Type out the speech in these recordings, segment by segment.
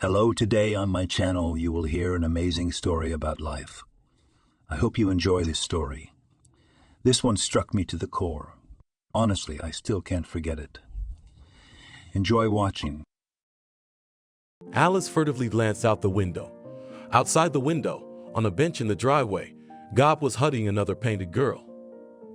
Hello, today on my channel you will hear an amazing story about life. I hope you enjoy this story. This one struck me to the core. Honestly, I still can't forget it. Enjoy watching. Alice furtively glanced out the window. Outside the window, on a bench in the driveway, Gob was hugging another painted girl.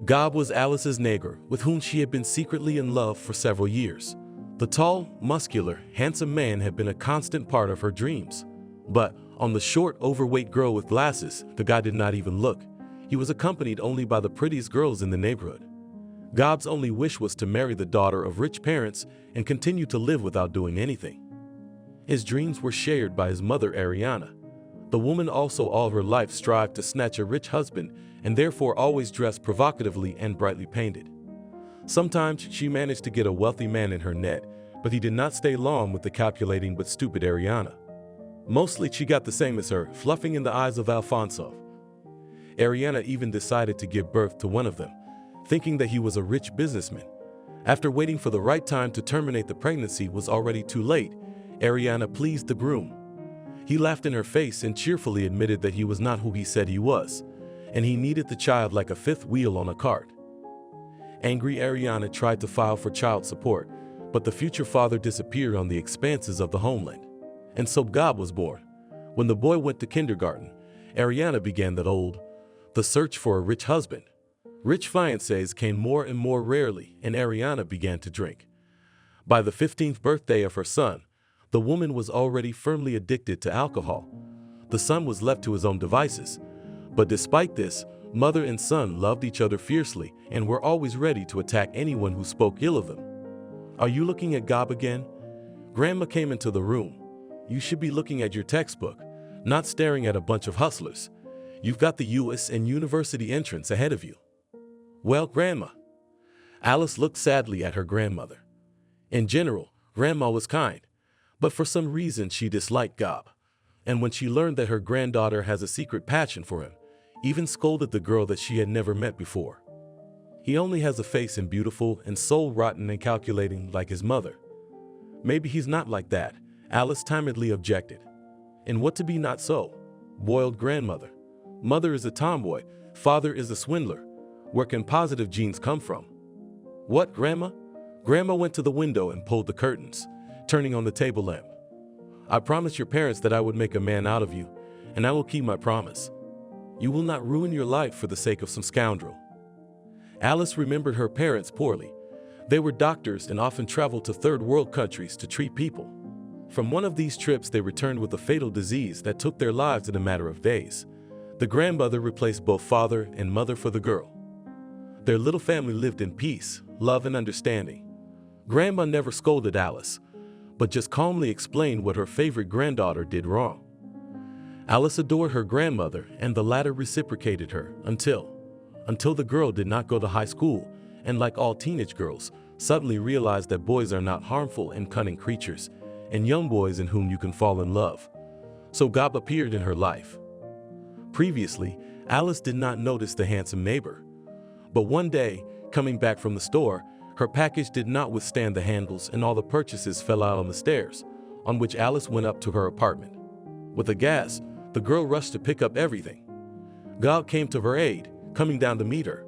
Gob was Alice's neighbor, with whom she had been secretly in love for several years. The tall, muscular, handsome man had been a constant part of her dreams. But on the short, overweight girl with glasses, the guy did not even look. He was accompanied only by the prettiest girls in the neighborhood. Gob's only wish was to marry the daughter of rich parents and continue to live without doing anything. His dreams were shared by his mother, Ariana. The woman also all her life strived to snatch a rich husband and therefore always dressed provocatively and brightly painted. Sometimes she managed to get a wealthy man in her net, but he did not stay long with the calculating but stupid Ariana. Mostly she got the same as her, fluffing in the eyes of Alfonso. Ariana even decided to give birth to one of them, thinking that he was a rich businessman. After waiting for the right time to terminate the pregnancy was already too late, Ariana pleased the groom. He laughed in her face and cheerfully admitted that he was not who he said he was, and he needed the child like a fifth wheel on a cart. Angry Ariana tried to file for child support, but the future father disappeared on the expanses of the homeland. And so Gob was born. When the boy went to kindergarten, Ariana began the search for a rich husband. Rich fiancés came more and more rarely, and Ariana began to drink. By the 15th birthday of her son, the woman was already firmly addicted to alcohol. The son was left to his own devices. But despite this, mother and son loved each other fiercely and were always ready to attack anyone who spoke ill of them. Are you looking at Gob again? Grandma came into the room. You should be looking at your textbook, not staring at a bunch of hustlers. You've got the US and university entrance ahead of you. Well, Grandma. Alice looked sadly at her grandmother. In general, Grandma was kind, but for some reason she disliked Gob. And when she learned that her granddaughter has a secret passion for him, even scolded the girl that she had never met before. He only has a face and beautiful and soul rotten and calculating like his mother. Maybe he's not like that, Alice timidly objected. And what to be not so? Boiled grandmother. Mother is a tomboy, father is a swindler. Where can positive genes come from? What, Grandma? Grandma went to the window and pulled the curtains, turning on the table lamp. I promised your parents that I would make a man out of you, and I will keep my promise. You will not ruin your life for the sake of some scoundrel. Alice remembered her parents poorly. They were doctors and often traveled to third world countries to treat people. From one of these trips, they returned with a fatal disease that took their lives in a matter of days. The grandmother replaced both father and mother for the girl. Their little family lived in peace, love, and understanding. Grandma never scolded Alice, but just calmly explained what her favorite granddaughter did wrong. Alice adored her grandmother, and the latter reciprocated her until the girl did not go to high school and, like all teenage girls, suddenly realized that boys are not harmful and cunning creatures, and young boys in whom you can fall in love. So Gob appeared in her life. Previously, Alice did not notice the handsome neighbor. But one day, coming back from the store, her package did not withstand the handles and all the purchases fell out on the stairs, on which Alice went up to her apartment. With a gasp, the girl rushed to pick up everything. Gob came to her aid, coming down to meet her.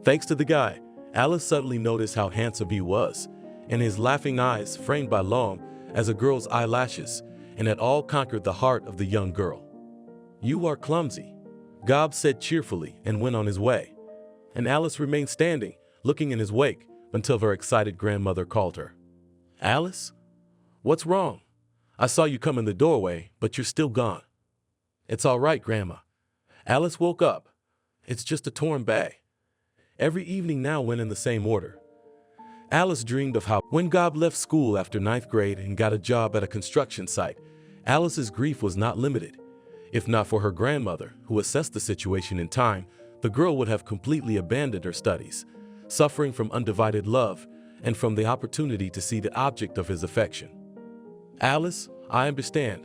Thanks to the guy, Alice suddenly noticed how handsome he was, and his laughing eyes, framed by long as a girl's eyelashes, and had all conquered the heart of the young girl. You are clumsy, Gob said cheerfully and went on his way. And Alice remained standing, looking in his wake, until her excited grandmother called her. Alice? What's wrong? I saw you come in the doorway, but you're still gone. It's all right, Grandma. Alice woke up. It's just a torn bag. Every evening now went in the same order. Alice dreamed of how, when Gob left school after 9th grade and got a job at a construction site, Alice's grief was not limited. If not for her grandmother, who assessed the situation in time, the girl would have completely abandoned her studies, suffering from undivided love and from the opportunity to see the object of his affection. Alice, I understand.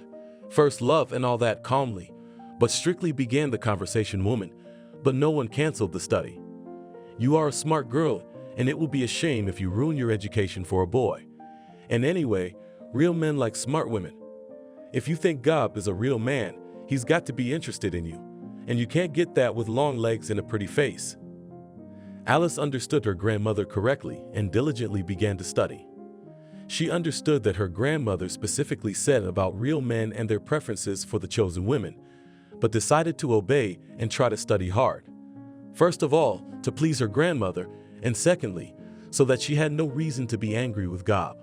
First love and all that calmly, but strictly began the conversation woman, but no one canceled the study. You are a smart girl, and it will be a shame if you ruin your education for a boy. And anyway, real men like smart women. If you think Gob is a real man, he's got to be interested in you, and you can't get that with long legs and a pretty face." Alice understood her grandmother correctly and diligently began to study. She understood that her grandmother specifically said about real men and their preferences for the chosen women, but decided to obey and try to study hard. First of all, to please her grandmother, and secondly, so that she had no reason to be angry with Gob.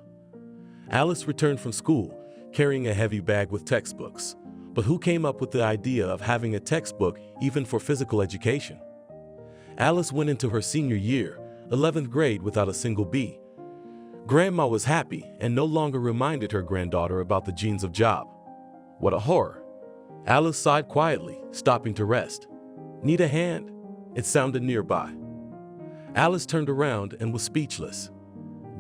Alice returned from school, carrying a heavy bag with textbooks. But who came up with the idea of having a textbook even for physical education? Alice went into her senior year, 11th grade, without a single B. Grandma was happy and no longer reminded her granddaughter about the genes of Job. What a horror. Alice sighed quietly, stopping to rest. "Need a hand?" It sounded nearby. Alice turned around and was speechless.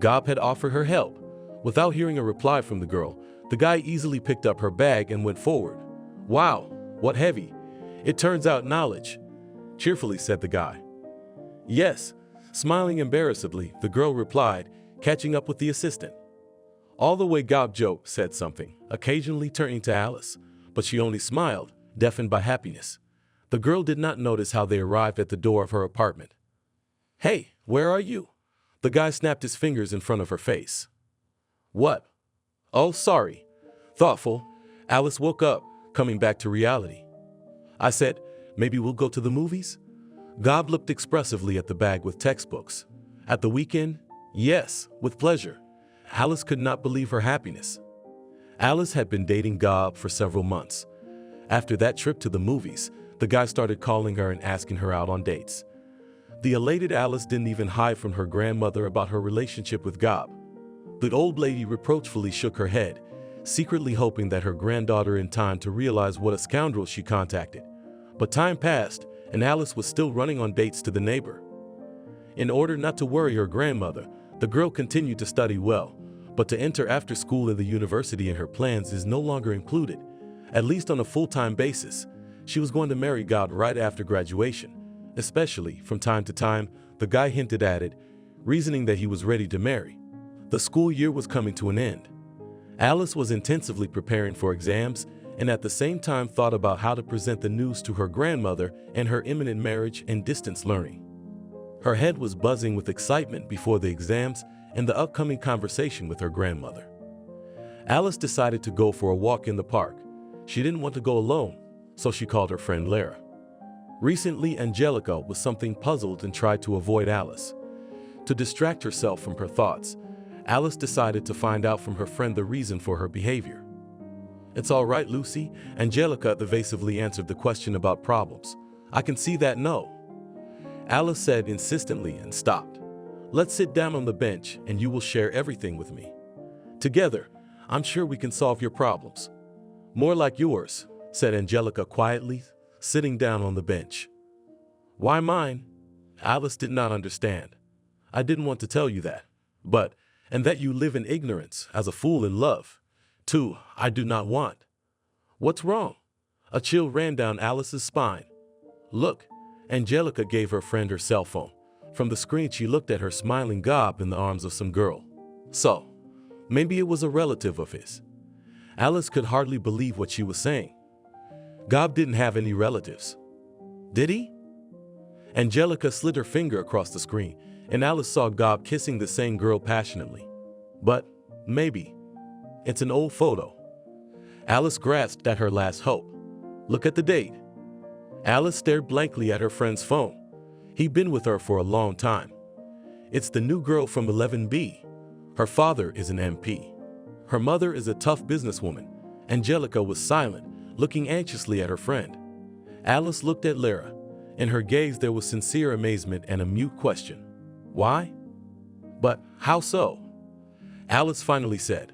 Gob had offered her help. Without hearing a reply from the girl, the guy easily picked up her bag and went forward. "Wow, what heavy. It turns out knowledge," cheerfully said the guy. "Yes," smiling embarrassedly, the girl replied, catching up with the assistant. All the way Gob Joe said something, occasionally turning to Alice, but she only smiled, deafened by happiness. The girl did not notice how they arrived at the door of her apartment. "Hey, where are you?" The guy snapped his fingers in front of her face. "What? Oh, sorry." Thoughtful, Alice woke up, coming back to reality. "I said, maybe we'll go to the movies?" Gob looked expressively at the bag with textbooks. "At the weekend? Yes, with pleasure." Alice could not believe her happiness. Alice had been dating Gob for several months. After that trip to the movies, the guy started calling her and asking her out on dates. The elated Alice didn't even hide from her grandmother about her relationship with Gob. The old lady reproachfully shook her head, secretly hoping that her granddaughter in time to realize what a scoundrel she contacted. But time passed, and Alice was still running on dates to the neighbor. In order not to worry her grandmother, the girl continued to study well, but to enter after school at the university in her plans is no longer included, at least on a full-time basis. She was going to marry Gob right after graduation, especially, from time to time, the guy hinted at it, reasoning that he was ready to marry. The school year was coming to an end. Alice was intensively preparing for exams and at the same time thought about how to present the news to her grandmother and her imminent marriage and distance learning. Her head was buzzing with excitement before the exams and the upcoming conversation with her grandmother. Alice decided to go for a walk in the park. She didn't want to go alone, so she called her friend Lara. Recently, Angelica was something puzzled and tried to avoid Alice. To distract herself from her thoughts, Alice decided to find out from her friend the reason for her behavior. "It's all right, Lucy," Angelica evasively answered the question about problems. "I can see that no." Alice said insistently and stopped. "Let's sit down on the bench and you will share everything with me. Together, I'm sure we can solve your problems." "More like yours," said Angelica quietly, sitting down on the bench. "Why mine?" Alice did not understand. "I didn't want to tell you that, and that you live in ignorance, as a fool in love. Too, I do not want." "What's wrong?" A chill ran down Alice's spine. "Look," Angelica gave her friend her cell phone. From the screen she looked at her smiling Gob in the arms of some girl. So, maybe it was a relative of his. Alice could hardly believe what she was saying. Gob didn't have any relatives. Did he? Angelica slid her finger across the screen, and Alice saw Gob kissing the same girl passionately. But maybe. It's an old photo. Alice grasped at her last hope. Look at the date. Alice stared blankly at her friend's phone. He'd been with her for a long time. It's the new girl from 11B. Her father is an MP. Her mother is a tough businesswoman. Angelica was silent, looking anxiously at her friend. Alice looked at Lara. In her gaze there was sincere amazement and a mute question. Why? But how so? Alice finally said.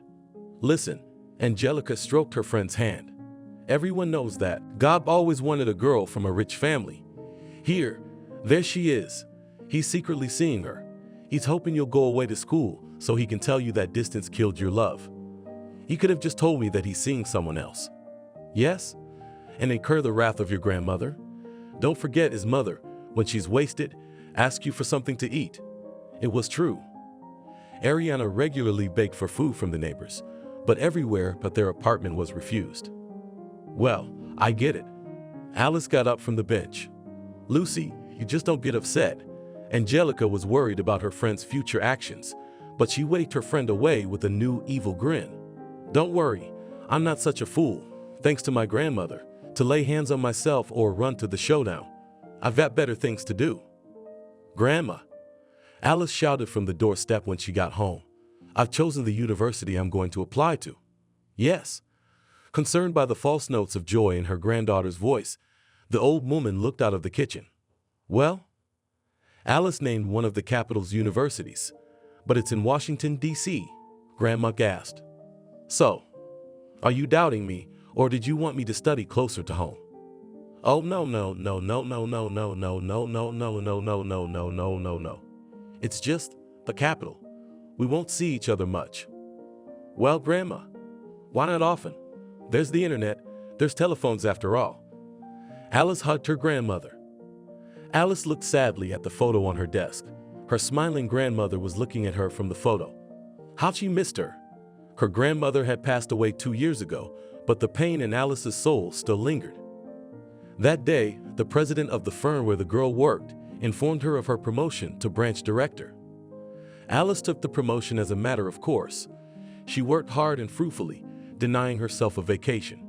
Listen, Angelica stroked her friend's hand. Everyone knows that Gob always wanted a girl from a rich family. There she is. He's secretly seeing her. He's hoping you'll go away to school so he can tell you that distance killed your love. He could have just told me that he's seeing someone else. Yes? And incur the wrath of your grandmother? Don't forget his mother, when she's wasted, asks you for something to eat. It was true. Ariana regularly begged for food from the neighbors, but everywhere but their apartment was refused. Well, I get it. Alice got up from the bench. Lucy, you just don't get upset. Angelica was worried about her friend's future actions, but she waved her friend away with a new evil grin. Don't worry, I'm not such a fool, thanks to my grandmother, to lay hands on myself or run to the showdown. I've got better things to do. Grandma, Alice shouted from the doorstep when she got home. I've chosen the university I'm going to apply to. Yes. Concerned by the false notes of joy in her granddaughter's voice, the old woman looked out of the kitchen. Well, Alice named one of the capital's universities, but it's in Washington, D.C., Grandma gasped. So, are you doubting me, or did you want me to study closer to home? Oh, no. It's just the capital. We won't see each other much. Well, Grandma, why not often? There's the internet. There's telephones after all. Alice hugged her grandmother. Alice looked sadly at the photo on her desk. Her smiling grandmother was looking at her from the photo. How she missed her. Her grandmother had passed away 2 years ago, but the pain in Alice's soul still lingered. That day, the president of the firm where the girl worked informed her of her promotion to branch director. Alice took the promotion as a matter of course. She worked hard and fruitfully, denying herself a vacation.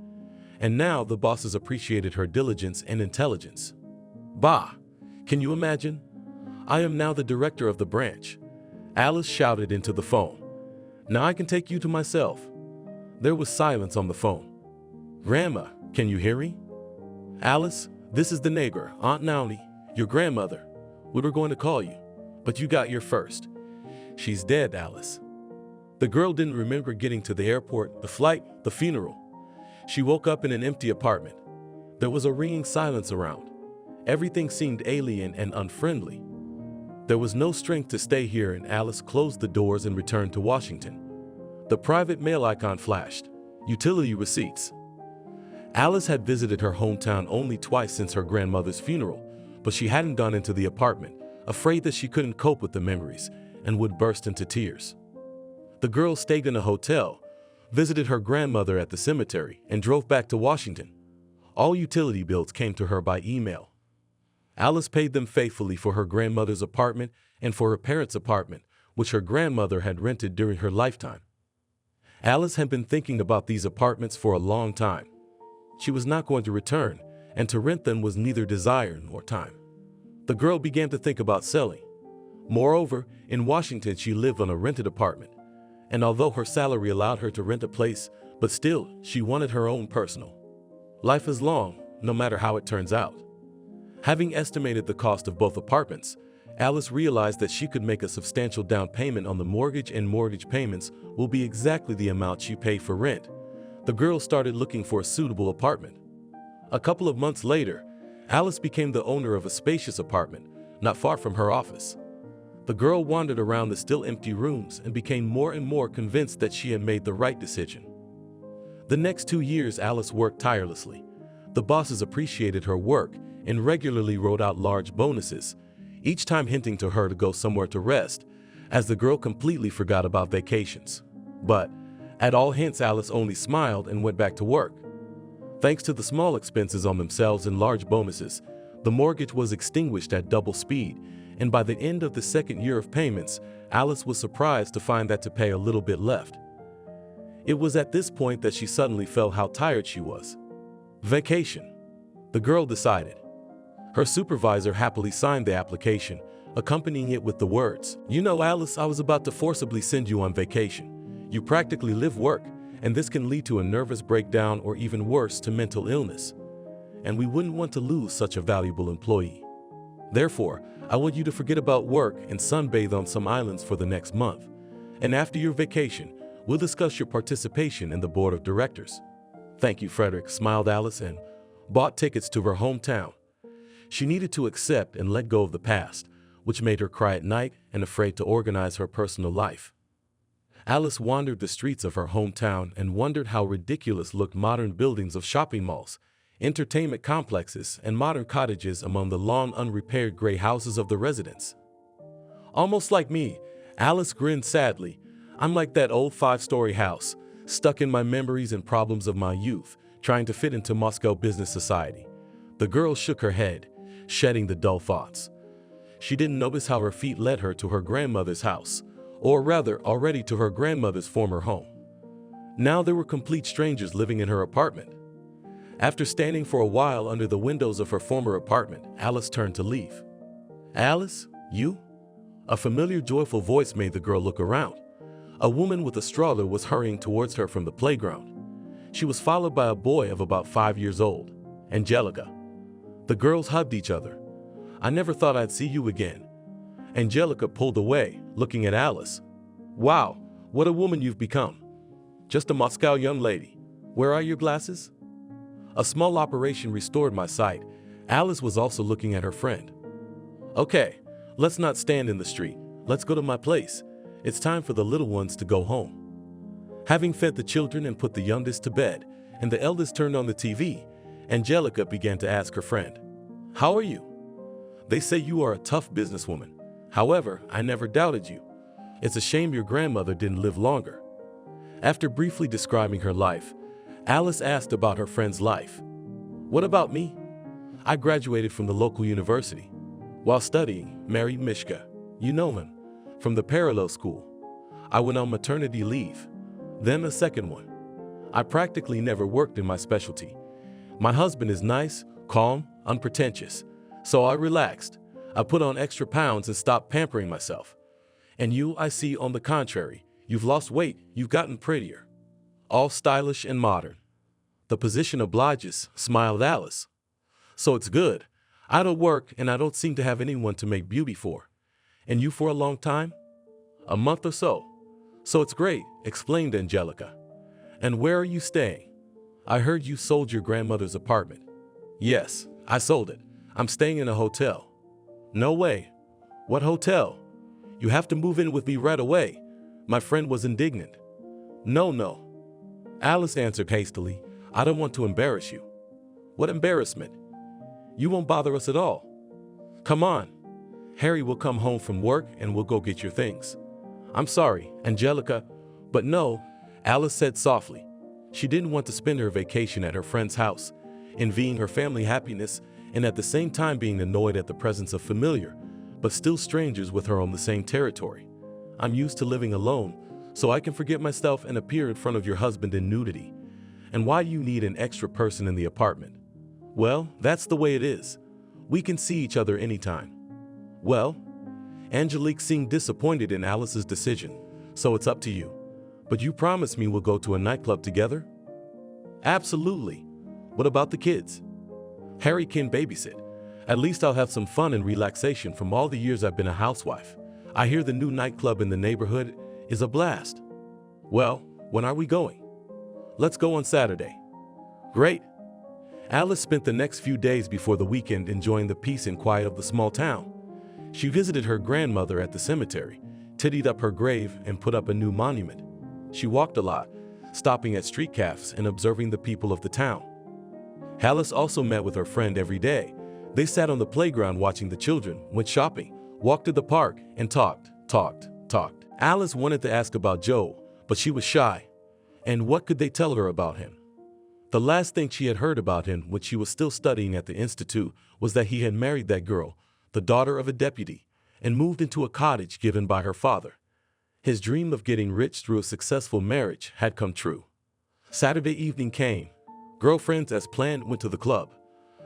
And now the bosses appreciated her diligence and intelligence. Bah! Can you imagine? I am now the director of the branch. Alice shouted into the phone. Now I can take you to myself. There was silence on the phone. Grandma, can you hear me? Alice, this is the neighbor, Aunt Naomi, your grandmother. We were going to call you, but you got here first. She's dead, Alice. The girl didn't remember getting to the airport, the flight, the funeral. She woke up in an empty apartment. There was a ringing silence around. Everything seemed alien and unfriendly. There was no strength to stay here, and Alice closed the doors and returned to Washington. The private mail icon flashed. Utility receipts. Alice had visited her hometown only twice since her grandmother's funeral, but she hadn't gone into the apartment, afraid that she couldn't cope with the memories and would burst into tears. The girl stayed in a hotel, visited her grandmother at the cemetery, and drove back to Washington. All utility bills came to her by email. Alice paid them faithfully for her grandmother's apartment and for her parents' apartment, which her grandmother had rented during her lifetime. Alice had been thinking about these apartments for a long time. She was not going to return, and to rent them was neither desire nor time. The girl began to think about selling. Moreover, in Washington she lived on a rented apartment, and although her salary allowed her to rent a place, but still she wanted her own personal. Life is long, no matter how it turns out. Having estimated the cost of both apartments, Alice realized that she could make a substantial down payment on the mortgage, and mortgage payments will be exactly the amount she paid for rent. The girl started looking for a suitable apartment. A couple of months later, Alice became the owner of a spacious apartment, not far from her office. The girl wandered around the still empty rooms and became more and more convinced that she had made the right decision. The next 2 years, Alice worked tirelessly. The bosses appreciated her work and regularly wrote out large bonuses, each time hinting to her to go somewhere to rest, as the girl completely forgot about vacations. But at all hints, Alice only smiled and went back to work. Thanks to the small expenses on themselves and large bonuses, the mortgage was extinguished at double speed, and by the end of the second year of payments, Alice was surprised to find that to pay a little bit left. It was at this point that she suddenly felt how tired she was. Vacation, the girl decided. Her supervisor happily signed the application, accompanying it with the words, "You know, Alice, I was about to forcibly send you on vacation. You practically live work, and this can lead to a nervous breakdown or even worse, to mental illness. And we wouldn't want to lose such a valuable employee. Therefore, I want you to forget about work and sunbathe on some islands for the next month. And after your vacation, we'll discuss your participation in the board of directors." "Thank you, Frederick," smiled Alice and bought tickets to her hometown. She needed to accept and let go of the past, which made her cry at night and afraid to organize her personal life. Alice wandered the streets of her hometown and wondered how ridiculous looked modern buildings of shopping malls, entertainment complexes, and modern cottages among the long unrepaired gray houses of the residents. "Almost like me," Alice grinned sadly. "I'm like that old 5-story house, stuck in my memories and problems of my youth, trying to fit into Moscow business society. The girl shook her head, shedding the dull thoughts. She didn't notice how her feet led her to her grandmother's house, or rather, already to her grandmother's former home. Now there were complete strangers living in her apartment. After standing for a while under the windows of her former apartment, Alice turned to leave. "Alice, you?" A familiar, joyful voice made the girl look around. A woman with a stroller was hurrying towards her from the playground. She was followed by a boy of about 5 years old, Angelica. The girls hugged each other. "I never thought I'd see you again." Angelica pulled away, looking at Alice. "Wow, what a woman you've become. Just a Moscow young lady. Where are your glasses?" A small operation restored my sight. Alice was also looking at her friend. "Okay, let's not stand in the street. Let's go to my place. It's time for the little ones to go home." Having fed the children and put the youngest to bed, and the eldest turned on the TV, Angelica began to ask her friend, "How are you? They say you are a tough businesswoman. However, I never doubted you. It's a shame your grandmother didn't live longer." After briefly describing her life, Alice asked about her friend's life. "What about me? I graduated from the local university. While studying, married Mishka. You know him, from the parallel school. I went on maternity leave. Then a second one. I practically never worked in my specialty. My husband is nice, calm, unpretentious. So I relaxed. I put on extra pounds and stopped pampering myself. And you, I see, on the contrary, you've lost weight, you've gotten prettier. All stylish and modern." "The position obliges," smiled Alice. "So it's good. I don't work and I don't seem to have anyone to make beauty for. And you for a long time?" "A month or so." "So it's great," explained Angelica. "And where are you staying? I heard you sold your grandmother's apartment." "Yes, I sold it. I'm staying in a hotel." "No way. What hotel? You have to move in with me right away." My friend was indignant. No. Alice answered hastily, "I don't want to embarrass you." "What embarrassment? You won't bother us at all. Come on. Harry will come home from work and we'll go get your things." "I'm sorry, Angelica, but no," Alice said softly. She didn't want to spend her vacation at her friend's house, envying her family happiness and at the same time being annoyed at the presence of familiar, but still strangers with her on the same territory. "I'm used to living alone, so I can forget myself and appear in front of your husband in nudity. And why do you need an extra person in the apartment?" "Well, that's the way it is. We can see each other anytime." "Well," Angelique seemed disappointed in Alice's decision, "so it's up to you. But you promised me we'll go to a nightclub together?" "Absolutely. What about the kids?" "Harry can babysit. At least I'll have some fun and relaxation from all the years I've been a housewife. I hear the new nightclub in the neighborhood is a blast." "Well, when are we going?" "Let's go on Saturday." "Great." Alice spent the next few days before the weekend enjoying the peace and quiet of the small town. She visited her grandmother at the cemetery, tidied up her grave, and put up a new monument. She walked a lot, stopping at street cafes and observing the people of the town. Alice also met with her friend every day. They sat on the playground watching the children, went shopping, walked to the park, and talked. Alice wanted to ask about Joe, but she was shy. And what could they tell her about him? The last thing she had heard about him when she was still studying at the institute was that he had married that girl, the daughter of a deputy, and moved into a cottage given by her father. His dream of getting rich through a successful marriage had come true. Saturday evening came. Girlfriends, as planned, went to the club.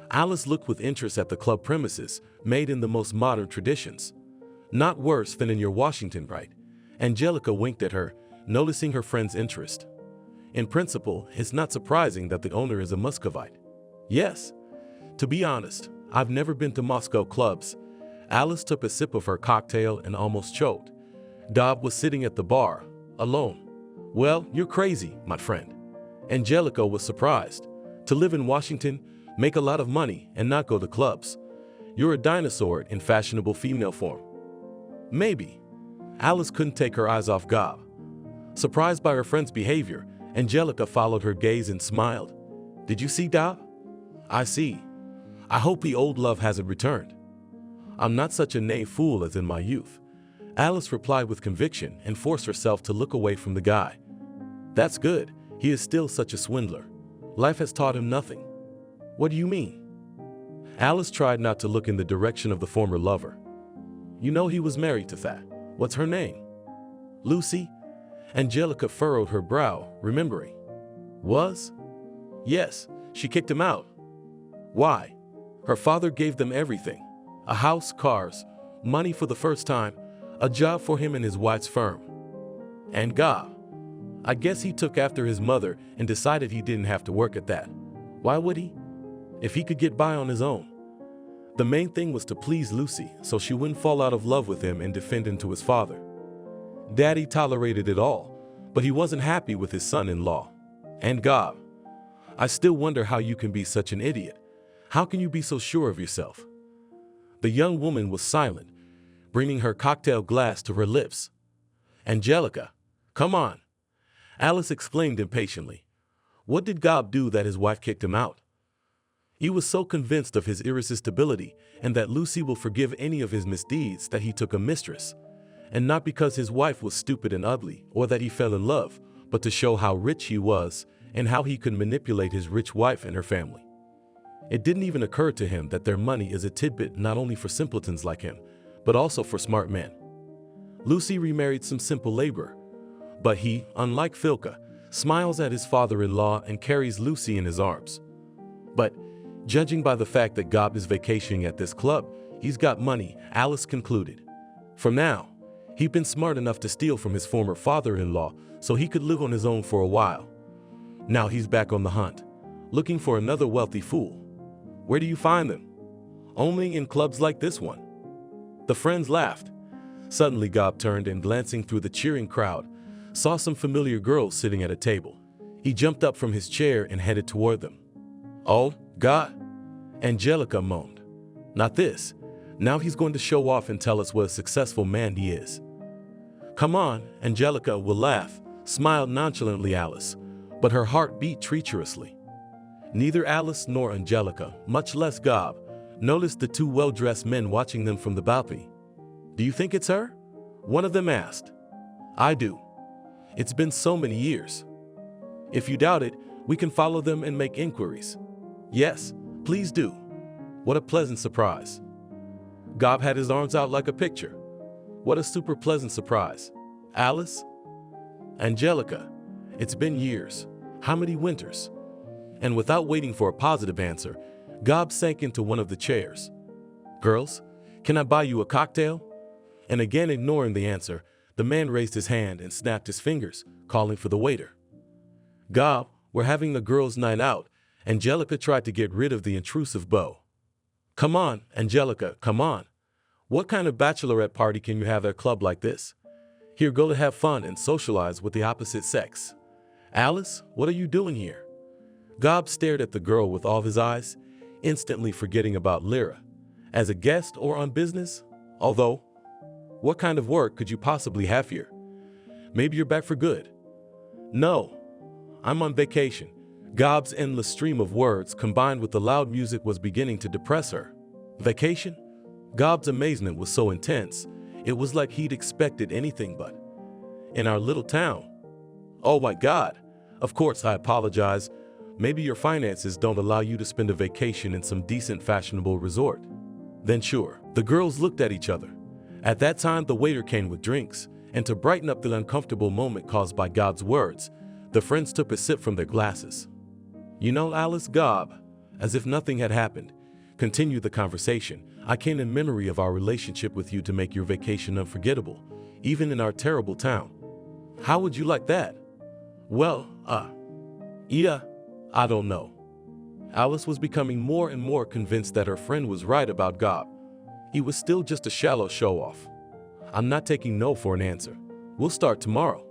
Alice looked with interest at the club premises, made in the most modern traditions. "Not worse than in your Washington, right?" Angelica winked at her, noticing her friend's interest. "In principle, it's not surprising that the owner is a Muscovite." "Yes. To be honest, I've never been to Moscow clubs." Alice took a sip of her cocktail and almost choked. Dob was sitting at the bar, alone. "Well, you're crazy, my friend." Angelica was surprised. "To live in Washington, make a lot of money, and not go to clubs. You're a dinosaur in fashionable female form." "Maybe." Alice couldn't take her eyes off Gob. Surprised by her friend's behavior, Angelica followed her gaze and smiled. "Did you see Dob?" "I see. I hope the old love hasn't returned." "I'm not such a naive fool as in my youth," Alice replied with conviction and forced herself to look away from the guy. That's good. He is still such a swindler. Life has taught him nothing. What do you mean? Alice tried not to look in the direction of the former lover. You know he was married to that. What's her name? Lucy? Angelica furrowed her brow, remembering. Was? Yes, she kicked him out. Why? Her father gave them everything. A house, cars, money for the first time, a job for him and his wife's firm. And God, I guess he took after his mother and decided he didn't have to work at that. Why would he? If he could get by on his own. The main thing was to please Lucy so she wouldn't fall out of love with him and defend him to his father. Daddy tolerated it all, but he wasn't happy with his son-in-law. And God, I still wonder how you can be such an idiot. How can you be so sure of yourself? The young woman was silent, bringing her cocktail glass to her lips. Angelica, come on, Alice exclaimed impatiently. What did Gob do that his wife kicked him out? He was so convinced of his irresistibility and that Lucy will forgive any of his misdeeds that he took a mistress, and not because his wife was stupid and ugly or that he fell in love, but to show how rich he was and how he could manipulate his rich wife and her family. It didn't even occur to him that their money is a tidbit not only for simpletons like him, but also for smart men. Lucy remarried some simple laborer, but he, unlike Filka, smiles at his father-in-law and carries Lucy in his arms. But, judging by the fact that Gob is vacationing at this club, he's got money, Alice concluded. From now, he'd been smart enough to steal from his former father-in-law so he could live on his own for a while. Now he's back on the hunt, looking for another wealthy fool. Where do you find them? Only in clubs like this one. The friends laughed. Suddenly Gob turned and, glancing through the cheering crowd, saw some familiar girls sitting at a table. He jumped up from his chair and headed toward them. Oh, God, Angelica moaned. Not this. Now he's going to show off and tell us what a successful man he is. Come on, Angelica will laugh, smiled nonchalantly Alice, but her heart beat treacherously. Neither Alice nor Angelica, much less Gob, noticed the two well-dressed men watching them from the balcony. Do you think it's her? One of them asked. I do. It's been so many years. If you doubt it, we can follow them and make inquiries. Yes, please do. What a pleasant surprise. Gob had his arms out like a picture. What a super pleasant surprise. Alice? Angelica, it's been years. How many winters? And without waiting for a positive answer, Gob sank into one of the chairs. Girls, can I buy you a cocktail? And again ignoring the answer, the man raised his hand and snapped his fingers, calling for the waiter. Gob, we're having the girls' night out. Angelica tried to get rid of the intrusive beau. Come on, Angelica, come on. What kind of bachelorette party can you have at a club like this? Here, go to have fun and socialize with the opposite sex. Alice, what are you doing here? Gob stared at the girl with all his eyes, instantly forgetting about Lyra. As a guest or on business? Although, what kind of work could you possibly have here? Maybe you're back for good. No, I'm on vacation. Gob's endless stream of words combined with the loud music was beginning to depress her. Vacation? Gob's amazement was so intense, it was like he'd expected anything but. In our little town. Oh my God. Of course, I apologize. Maybe your finances don't allow you to spend a vacation in some decent fashionable resort. Then sure, the girls looked at each other. At that time, the waiter came with drinks, and to brighten up the uncomfortable moment caused by Gob's words, the friends took a sip from their glasses. You know, Alice, Gob, as if nothing had happened, continued the conversation. I came in memory of our relationship with you to make your vacation unforgettable, even in our terrible town. How would you like that? Well, yeah, I don't know. Alice was becoming more and more convinced that her friend was right about Gob. He was still just a shallow show-off. I'm not taking no for an answer. We'll start tomorrow.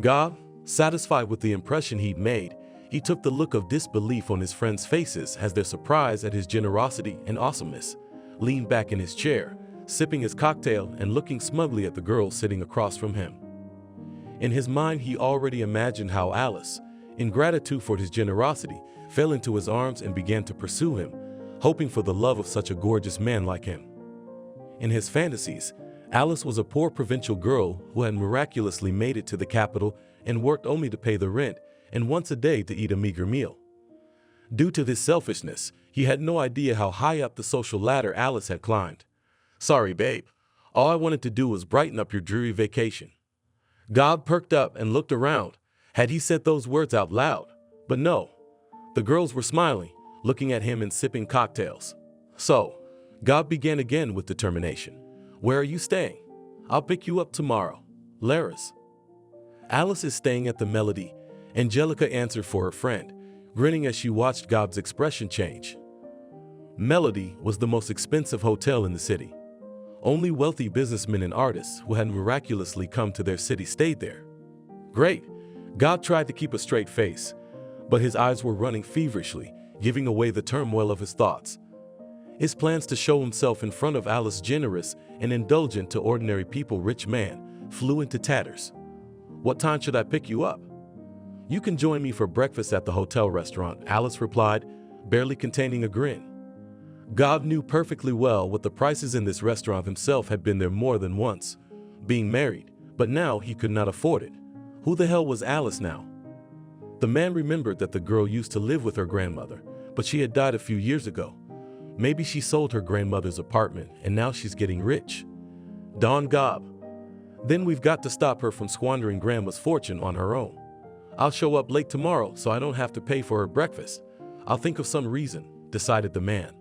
Gob, satisfied with the impression he'd made, he took the look of disbelief on his friends' faces as their surprise at his generosity and awesomeness, leaned back in his chair, sipping his cocktail and looking smugly at the girl sitting across from him. In his mind, he already imagined how Alice, in gratitude for his generosity, fell into his arms and began to pursue him, hoping for the love of such a gorgeous man like him. In his fantasies, Alice was a poor provincial girl who had miraculously made it to the capital and worked only to pay the rent and once a day to eat a meager meal. Due to this selfishness, he had no idea how high up the social ladder Alice had climbed. "Sorry, babe. All I wanted to do was brighten up your dreary vacation." Gob perked up and looked around. Had he said those words out loud? But no. The girls were smiling, looking at him and sipping cocktails. So, Gob began again with determination. "Where are you staying? I'll pick you up tomorrow. Lara's." "Alice is staying at the Melody," Angelica answered for her friend, grinning as she watched Gob's expression change. Melody was the most expensive hotel in the city. Only wealthy businessmen and artists who had miraculously come to their city stayed there. Great. Gob tried to keep a straight face, but his eyes were running feverishly, giving away the turmoil of his thoughts. His plans to show himself in front of Alice's generous and indulgent to ordinary people rich man flew into tatters. "What time should I pick you up?" "You can join me for breakfast at the hotel restaurant," Alice replied, barely containing a grin. Gob knew perfectly well what the prices in this restaurant himself had been there more than once, being married, but now he could not afford it. Who the hell was Alice now? The man remembered that the girl used to live with her grandmother, but she had died a few years ago. Maybe she sold her grandmother's apartment and now she's getting rich. Dawn Gob. Then we've got to stop her from squandering grandma's fortune on her own. I'll show up late tomorrow so I don't have to pay for her breakfast. I'll think of some reason, decided the man.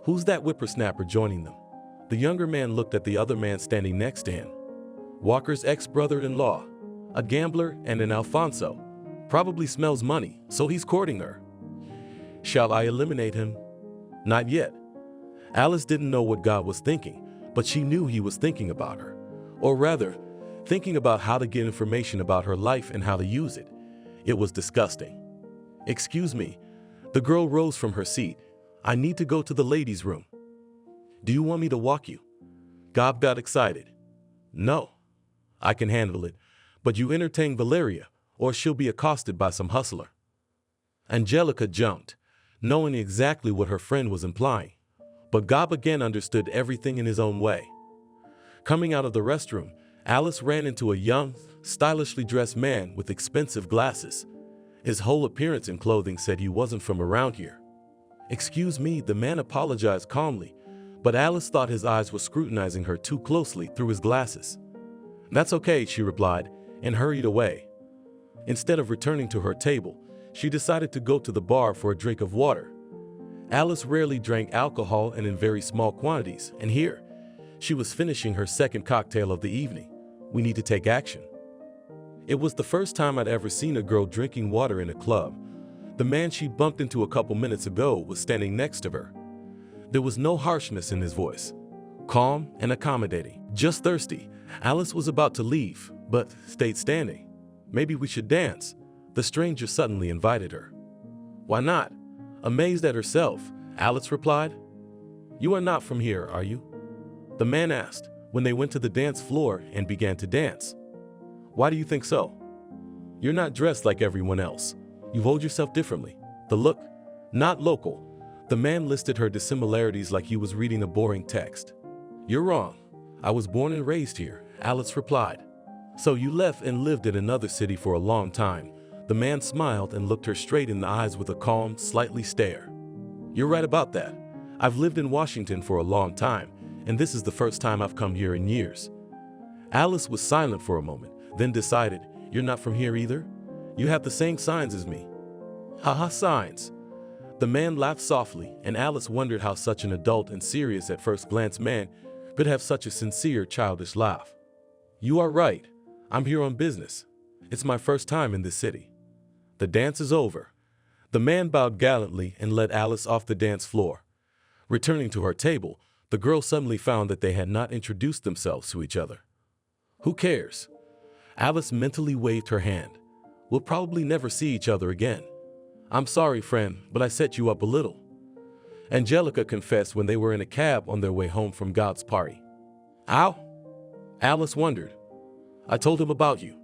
Who's that whippersnapper joining them? The younger man looked at the other man standing next to him. Walker's ex-brother-in-law, a gambler and an Alfonso. Probably smells money, so he's courting her. Shall I eliminate him? Not yet. Alice didn't know what God was thinking, but she knew he was thinking about her. Or rather, thinking about how to get information about her life and how to use it. It was disgusting. "Excuse me." The girl rose from her seat. "I need to go to the ladies' room." "Do you want me to walk you?" Gob got excited. "No, I can handle it, but you entertain Valeria, or she'll be accosted by some hustler." Angelica jumped, knowing exactly what her friend was implying, but Gob again understood everything in his own way. Coming out of the restroom, Alice ran into a young, stylishly dressed man with expensive glasses. His whole appearance and clothing said he wasn't from around here. "Excuse me," the man apologized calmly, but Alice thought his eyes were scrutinizing her too closely through his glasses. "That's okay," she replied, and hurried away. Instead of returning to her table, she decided to go to the bar for a drink of water. Alice rarely drank alcohol and in very small quantities, and here, she was finishing her second cocktail of the evening. We need to take action. It was the first time I'd ever seen a girl drinking water in a club. The man she bumped into a couple minutes ago was standing next to her. There was no harshness in his voice. Calm and accommodating. "Just thirsty." Alice was about to leave, but stayed standing. "Maybe we should dance." The stranger suddenly invited her. "Why not?" Amazed at herself, Alice replied. "You are not from here, are you?" The man asked, when they went to the dance floor and began to dance. "Why do you think so?" "You're not dressed like everyone else. You hold yourself differently. The look, not local." The man listed her dissimilarities like he was reading a boring text. "You're wrong. I was born and raised here," Alice replied. "So you left and lived in another city for a long time." The man smiled and looked her straight in the eyes with a calm, slightly stare. "You're right about that. I've lived in Washington for a long time, and this is the first time I've come here in years." Alice was silent for a moment, then decided, "You're not from here either? You have the same signs as me." "Haha, signs." The man laughed softly, and Alice wondered how such an adult and serious at first glance man could have such a sincere, childish laugh. "You are right. I'm here on business. It's my first time in this city." The dance is over. The man bowed gallantly and led Alice off the dance floor. Returning to her table, the girl suddenly found that they had not introduced themselves to each other. "Who cares?" Alice mentally waved her hand. "We'll probably never see each other again. I'm sorry, friend, but I set you up a little." Angelica confessed when they were in a cab on their way home from God's party. "Ow?" Alice wondered. "I told him about you.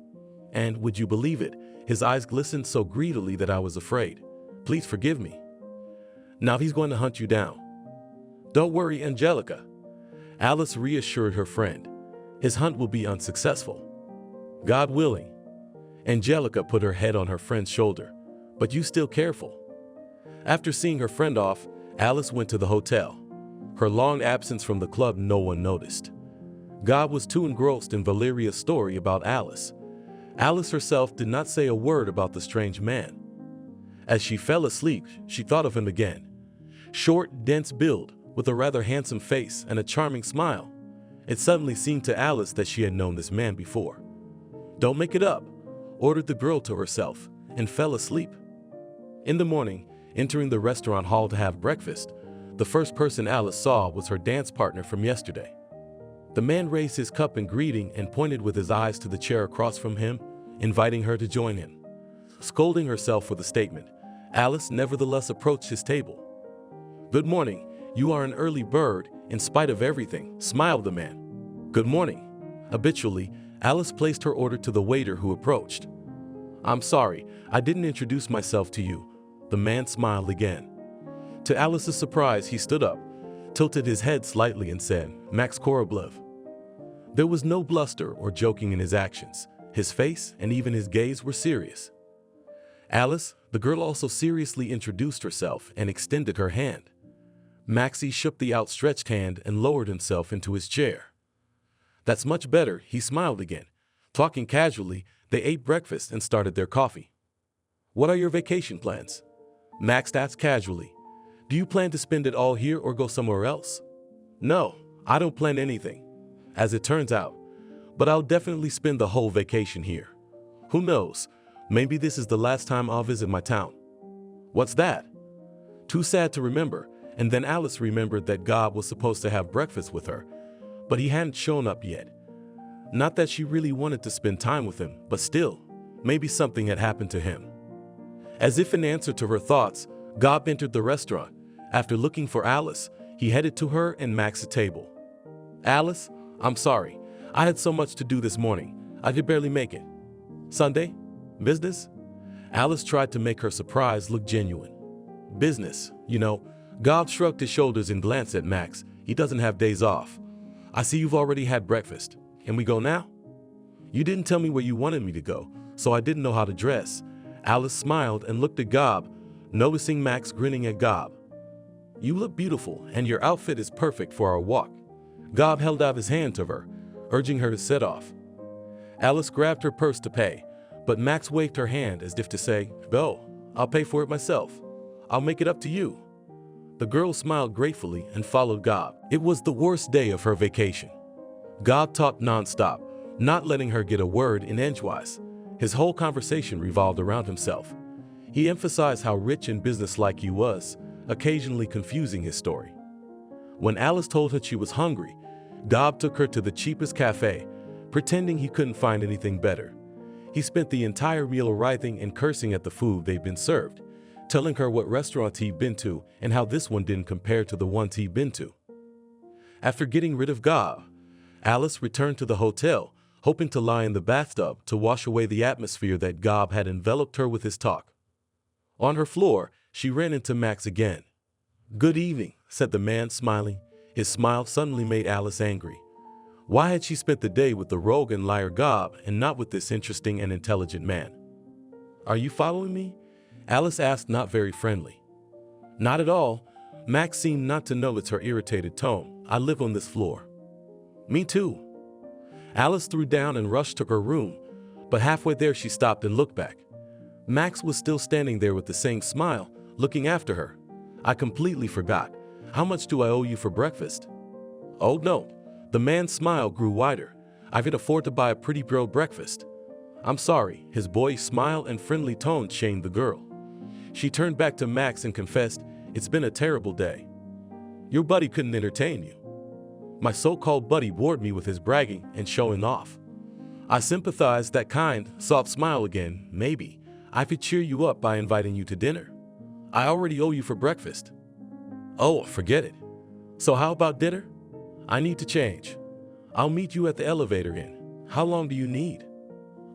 And, would you believe it, his eyes glistened so greedily that I was afraid. Please forgive me. Now he's going to hunt you down." "Don't worry, Angelica." Alice reassured her friend. "His hunt will be unsuccessful. God willing." Angelica put her head on her friend's shoulder. But you still careful. After seeing her friend off, Alice went to the hotel. Her long absence from the club no one noticed. Gob was too engrossed in Valeria's story about Alice. Alice herself did not say a word about the strange man. As she fell asleep, she thought of him again. Short, dense build, with a rather handsome face and a charming smile. It suddenly seemed to Alice that she had known this man before. "Don't make it up," ordered the girl to herself, and fell asleep. In the morning, entering the restaurant hall to have breakfast, the first person Alice saw was her dance partner from yesterday. The man raised his cup in greeting and pointed with his eyes to the chair across from him, inviting her to join him. Scolding herself for the statement, Alice nevertheless approached his table. "Good morning, you are an early bird, in spite of everything," smiled the man. "Good morning." Habitually, Alice placed her order to the waiter who approached. "I'm sorry, I didn't introduce myself to you." The man smiled again. To Alice's surprise, he stood up, tilted his head slightly and said, "Max Koroblev." There was no bluster or joking in his actions. His face and even his gaze were serious. Alice, the girl, also seriously introduced herself and extended her hand. Maxie shook the outstretched hand and lowered himself into his chair. "That's much better," he smiled again. Talking casually, they ate breakfast and started their coffee. "What are your vacation plans?" Max asked casually. "Do you plan to spend it all here or go somewhere else?" "No, I don't plan anything, as it turns out, but I'll definitely spend the whole vacation here. Who knows, maybe this is the last time I'll visit my town." "What's that?" Too sad to remember, and then Alice remembered that Gob was supposed to have breakfast with her, but he hadn't shown up yet. Not that she really wanted to spend time with him, but still, maybe something had happened to him. As if in answer to her thoughts, Gob entered the restaurant. After looking for Alice, he headed to her and Max's table. "Alice, I'm sorry. I had so much to do this morning. I could barely make it." "Sunday? Business?" Alice tried to make her surprise look genuine. "Business, you know." Gob shrugged his shoulders and glanced at Max. "He doesn't have days off. I see you've already had breakfast. Can we go now?" "You didn't tell me where you wanted me to go, so I didn't know how to dress." Alice smiled and looked at Gob, noticing Max grinning at Gob. "You look beautiful, and your outfit is perfect for our walk." Gob held out his hand to her, urging her to set off. Alice grabbed her purse to pay, but Max waved her hand as if to say, "Go, I'll pay for it myself. I'll make it up to you." The girl smiled gratefully and followed Gob. It was the worst day of her vacation. Gob talked nonstop, not letting her get a word in edgewise. His whole conversation revolved around himself. He emphasized how rich and businesslike he was, occasionally confusing his story. When Alice told her she was hungry, Gob took her to the cheapest cafe, pretending he couldn't find anything better. He spent the entire meal writhing and cursing at the food they'd been served, telling her what restaurants he'd been to and how this one didn't compare to the ones he'd been to. After getting rid of Gob, Alice returned to the hotel, hoping to lie in the bathtub to wash away the atmosphere that Gob had enveloped her with his talk. On her floor, she ran into Max again. "Good evening," said the man, smiling. His smile suddenly made Alice angry. Why had she spent the day with the rogue and liar Gob and not with this interesting and intelligent man? "Are you following me?" Alice asked, not very friendly. "Not at all." Max seemed not to notice her irritated tone. "I live on this floor." "Me too." Alice threw down and rushed to her room, but halfway there she stopped and looked back. Max was still standing there with the same smile, looking after her. "I completely forgot. How much do I owe you for breakfast?" "Oh no." The man's smile grew wider. "I could afford to buy a pretty girl breakfast." "I'm sorry." His boyish smile and friendly tone shamed the girl. She turned back to Max and confessed, "It's been a terrible day. Your buddy couldn't entertain you. My so-called buddy bored me with his bragging and showing off. I sympathize." That kind, soft smile again. "Maybe I could cheer you up by inviting you to dinner. I already owe you for breakfast." "Oh, forget it. So how about dinner?" "I need to change. I'll meet you at the elevator inn." "How long do you need?"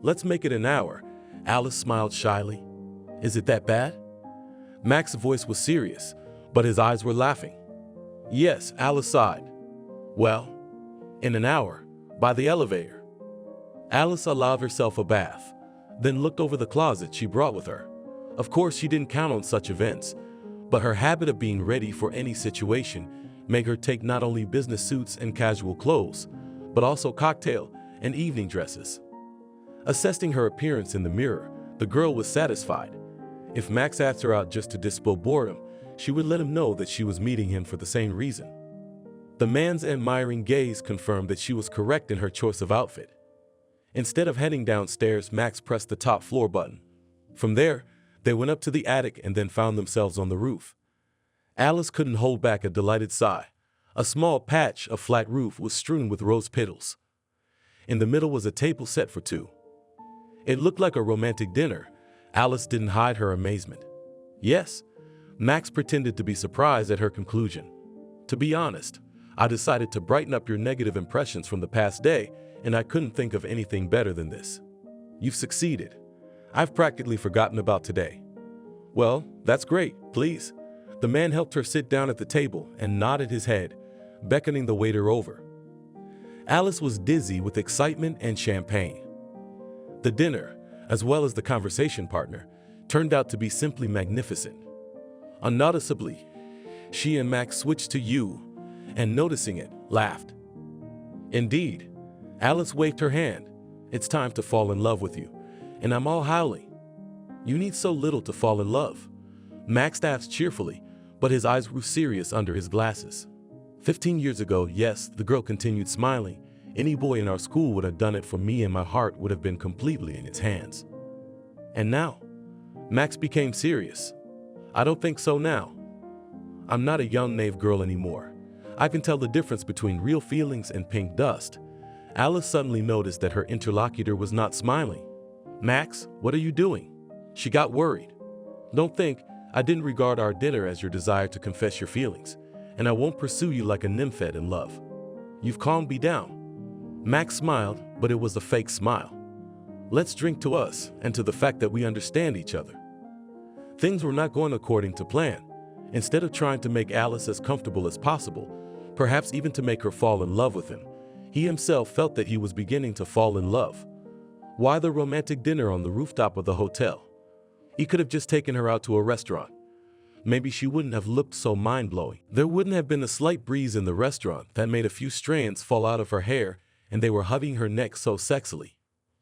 "Let's make it an hour." Alice smiled shyly. "Is it that bad?" Max's voice was serious, but his eyes were laughing. "Yes," Alice sighed. "Well, in an hour, by the elevator." Alice allowed herself a bath. then looked over the closet she brought with her. Of course, she didn't count on such events, but her habit of being ready for any situation made her take not only business suits and casual clothes, but also cocktail and evening dresses. Assessing her appearance in the mirror, the girl was satisfied. If Max asked her out just to dispel boredom, she would let him know that she was meeting him for the same reason. The man's admiring gaze confirmed that she was correct in her choice of outfit. Instead of heading downstairs, Max pressed the top floor button. From there, they went up to the attic and then found themselves on the roof. Alice couldn't hold back a delighted sigh. A small patch of flat roof was strewn with rose petals. In the middle was a table set for two. It looked like a romantic dinner. Alice didn't hide her amazement. Yes, Max pretended to be surprised at her conclusion. To be honest, I decided to brighten up your negative impressions from the past day, and I couldn't think of anything better than this. You've succeeded. I've practically forgotten about today. Well, that's great, please. The man helped her sit down at the table and nodded his head, beckoning the waiter over. Alice was dizzy with excitement and champagne. The dinner, as well as the conversation partner, turned out to be simply magnificent. Unnoticeably, she and Max switched to you, and noticing it, laughed. Indeed, Alice waved her hand. It's time to fall in love with you, and I'm all howling. You need so little to fall in love. Max laughed cheerfully, but his eyes grew serious under his glasses. 15 years ago, yes, the girl continued smiling. Any boy in our school would have done it for me, and my heart would have been completely in its hands. And now, Max became serious. I don't think so now. I'm not a young naive girl anymore. I can tell the difference between real feelings and pink dust. Alice suddenly noticed that her interlocutor was not smiling. Max, what are you doing? She got worried. Don't think I didn't regard our dinner as your desire to confess your feelings, and I won't pursue you like a nymphet in love. You've calmed me down. Max smiled, but it was a fake smile. Let's drink to us and to the fact that we understand each other. Things were not going according to plan. Instead of trying to make Alice as comfortable as possible, perhaps even to make her fall in love with him, he himself felt that he was beginning to fall in love. Why the romantic dinner on the rooftop of the hotel? He could have just taken her out to a restaurant. Maybe she wouldn't have looked so mind-blowing. There wouldn't have been a slight breeze in the restaurant that made a few strands fall out of her hair, and they were hugging her neck so sexily.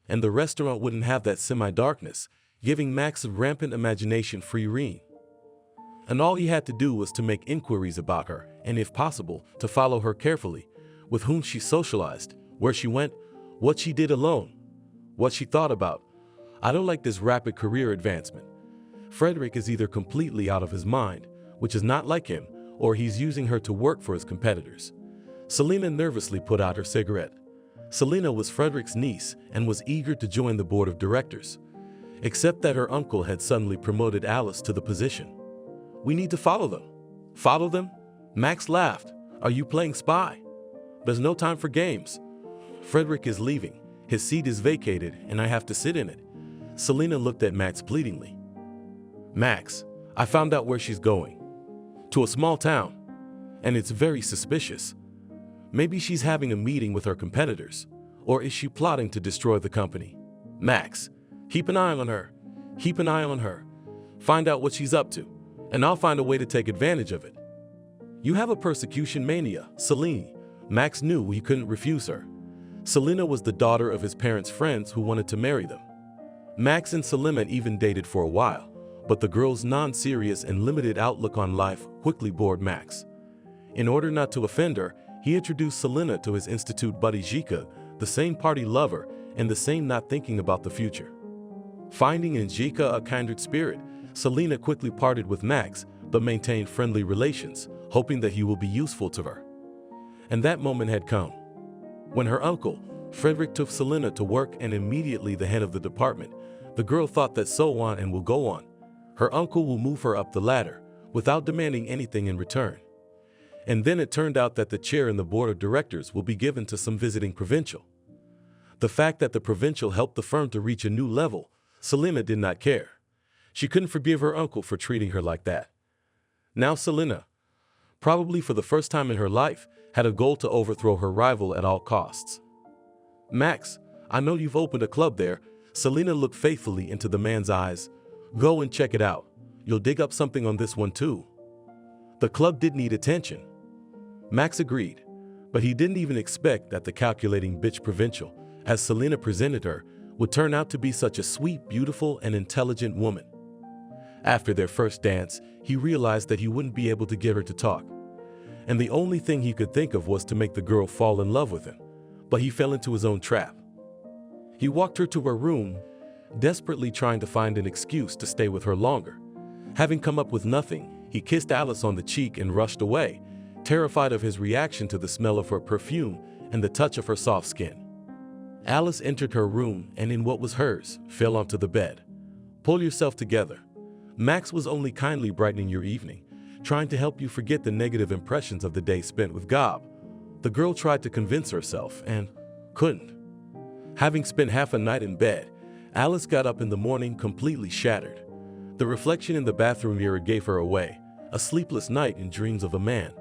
And the restaurant wouldn't have that semi-darkness, giving Max a rampant imagination free rein. And all he had to do was to make inquiries about her, and if possible, to follow her carefully, with whom she socialized, where she went, what she did alone, what she thought about. I don't like this rapid career advancement. Frederick is either completely out of his mind, which is not like him, or he's using her to work for his competitors. Selena nervously put out her cigarette. Selena was Frederick's niece and was eager to join the board of directors, except that her uncle had suddenly promoted Alice to the position. We need to follow them. Follow them? Max laughed. Are you playing spy? There's no time for games. Frederick is leaving. His seat is vacated, and I have to sit in it. Selena looked at Max pleadingly. Max, I found out where she's going. To a small town. And it's very suspicious. Maybe she's having a meeting with her competitors. Or is she plotting to destroy the company? Max, keep an eye on her. Keep an eye on her. Find out what she's up to, and I'll find a way to take advantage of it. You have a persecution mania, Selene. Max knew he couldn't refuse her. Selena was the daughter of his parents' friends who wanted to marry them. Max and Selena even dated for a while, but the girl's non-serious and limited outlook on life quickly bored Max. In order not to offend her, he introduced Selena to his institute buddy Zhika, the same party lover and the same not thinking about the future. Finding in Zhika a kindred spirit, Selena quickly parted with Max but maintained friendly relations, hoping that he will be useful to her. And that moment had come. When her uncle, Frederick, took Selena to work and immediately the head of the department, the girl thought that so on and will go on. Her uncle will move her up the ladder without demanding anything in return. And then it turned out that the chair in the board of directors will be given to some visiting provincial. The fact that the provincial helped the firm to reach a new level, Selena did not care. She couldn't forgive her uncle for treating her like that. Now Selena, probably for the first time in her life, had a goal to overthrow her rival at all costs. Max, I know you've opened a club there, Selena looked faithfully into the man's eyes. Go and check it out. You'll dig up something on this one too. The club did need attention. Max agreed, but he didn't even expect that the calculating bitch provincial, as Selena presented her, would turn out to be such a sweet, beautiful, and intelligent woman. After their first dance, he realized that he wouldn't be able to get her to talk, and the only thing he could think of was to make the girl fall in love with him, but he fell into his own trap. He walked her to her room, desperately trying to find an excuse to stay with her longer. Having come up with nothing, he kissed Alice on the cheek and rushed away, terrified of his reaction to the smell of her perfume and the touch of her soft skin. Alice entered her room and in what was hers, fell onto the bed. Pull yourself together. Max was only kindly brightening your evening, trying to help you forget the negative impressions of the day spent with Gob. The girl tried to convince herself and couldn't. Having spent half a night in bed, Alice got up in the morning completely shattered. The reflection in the bathroom mirror gave her away, a sleepless night and dreams of a man.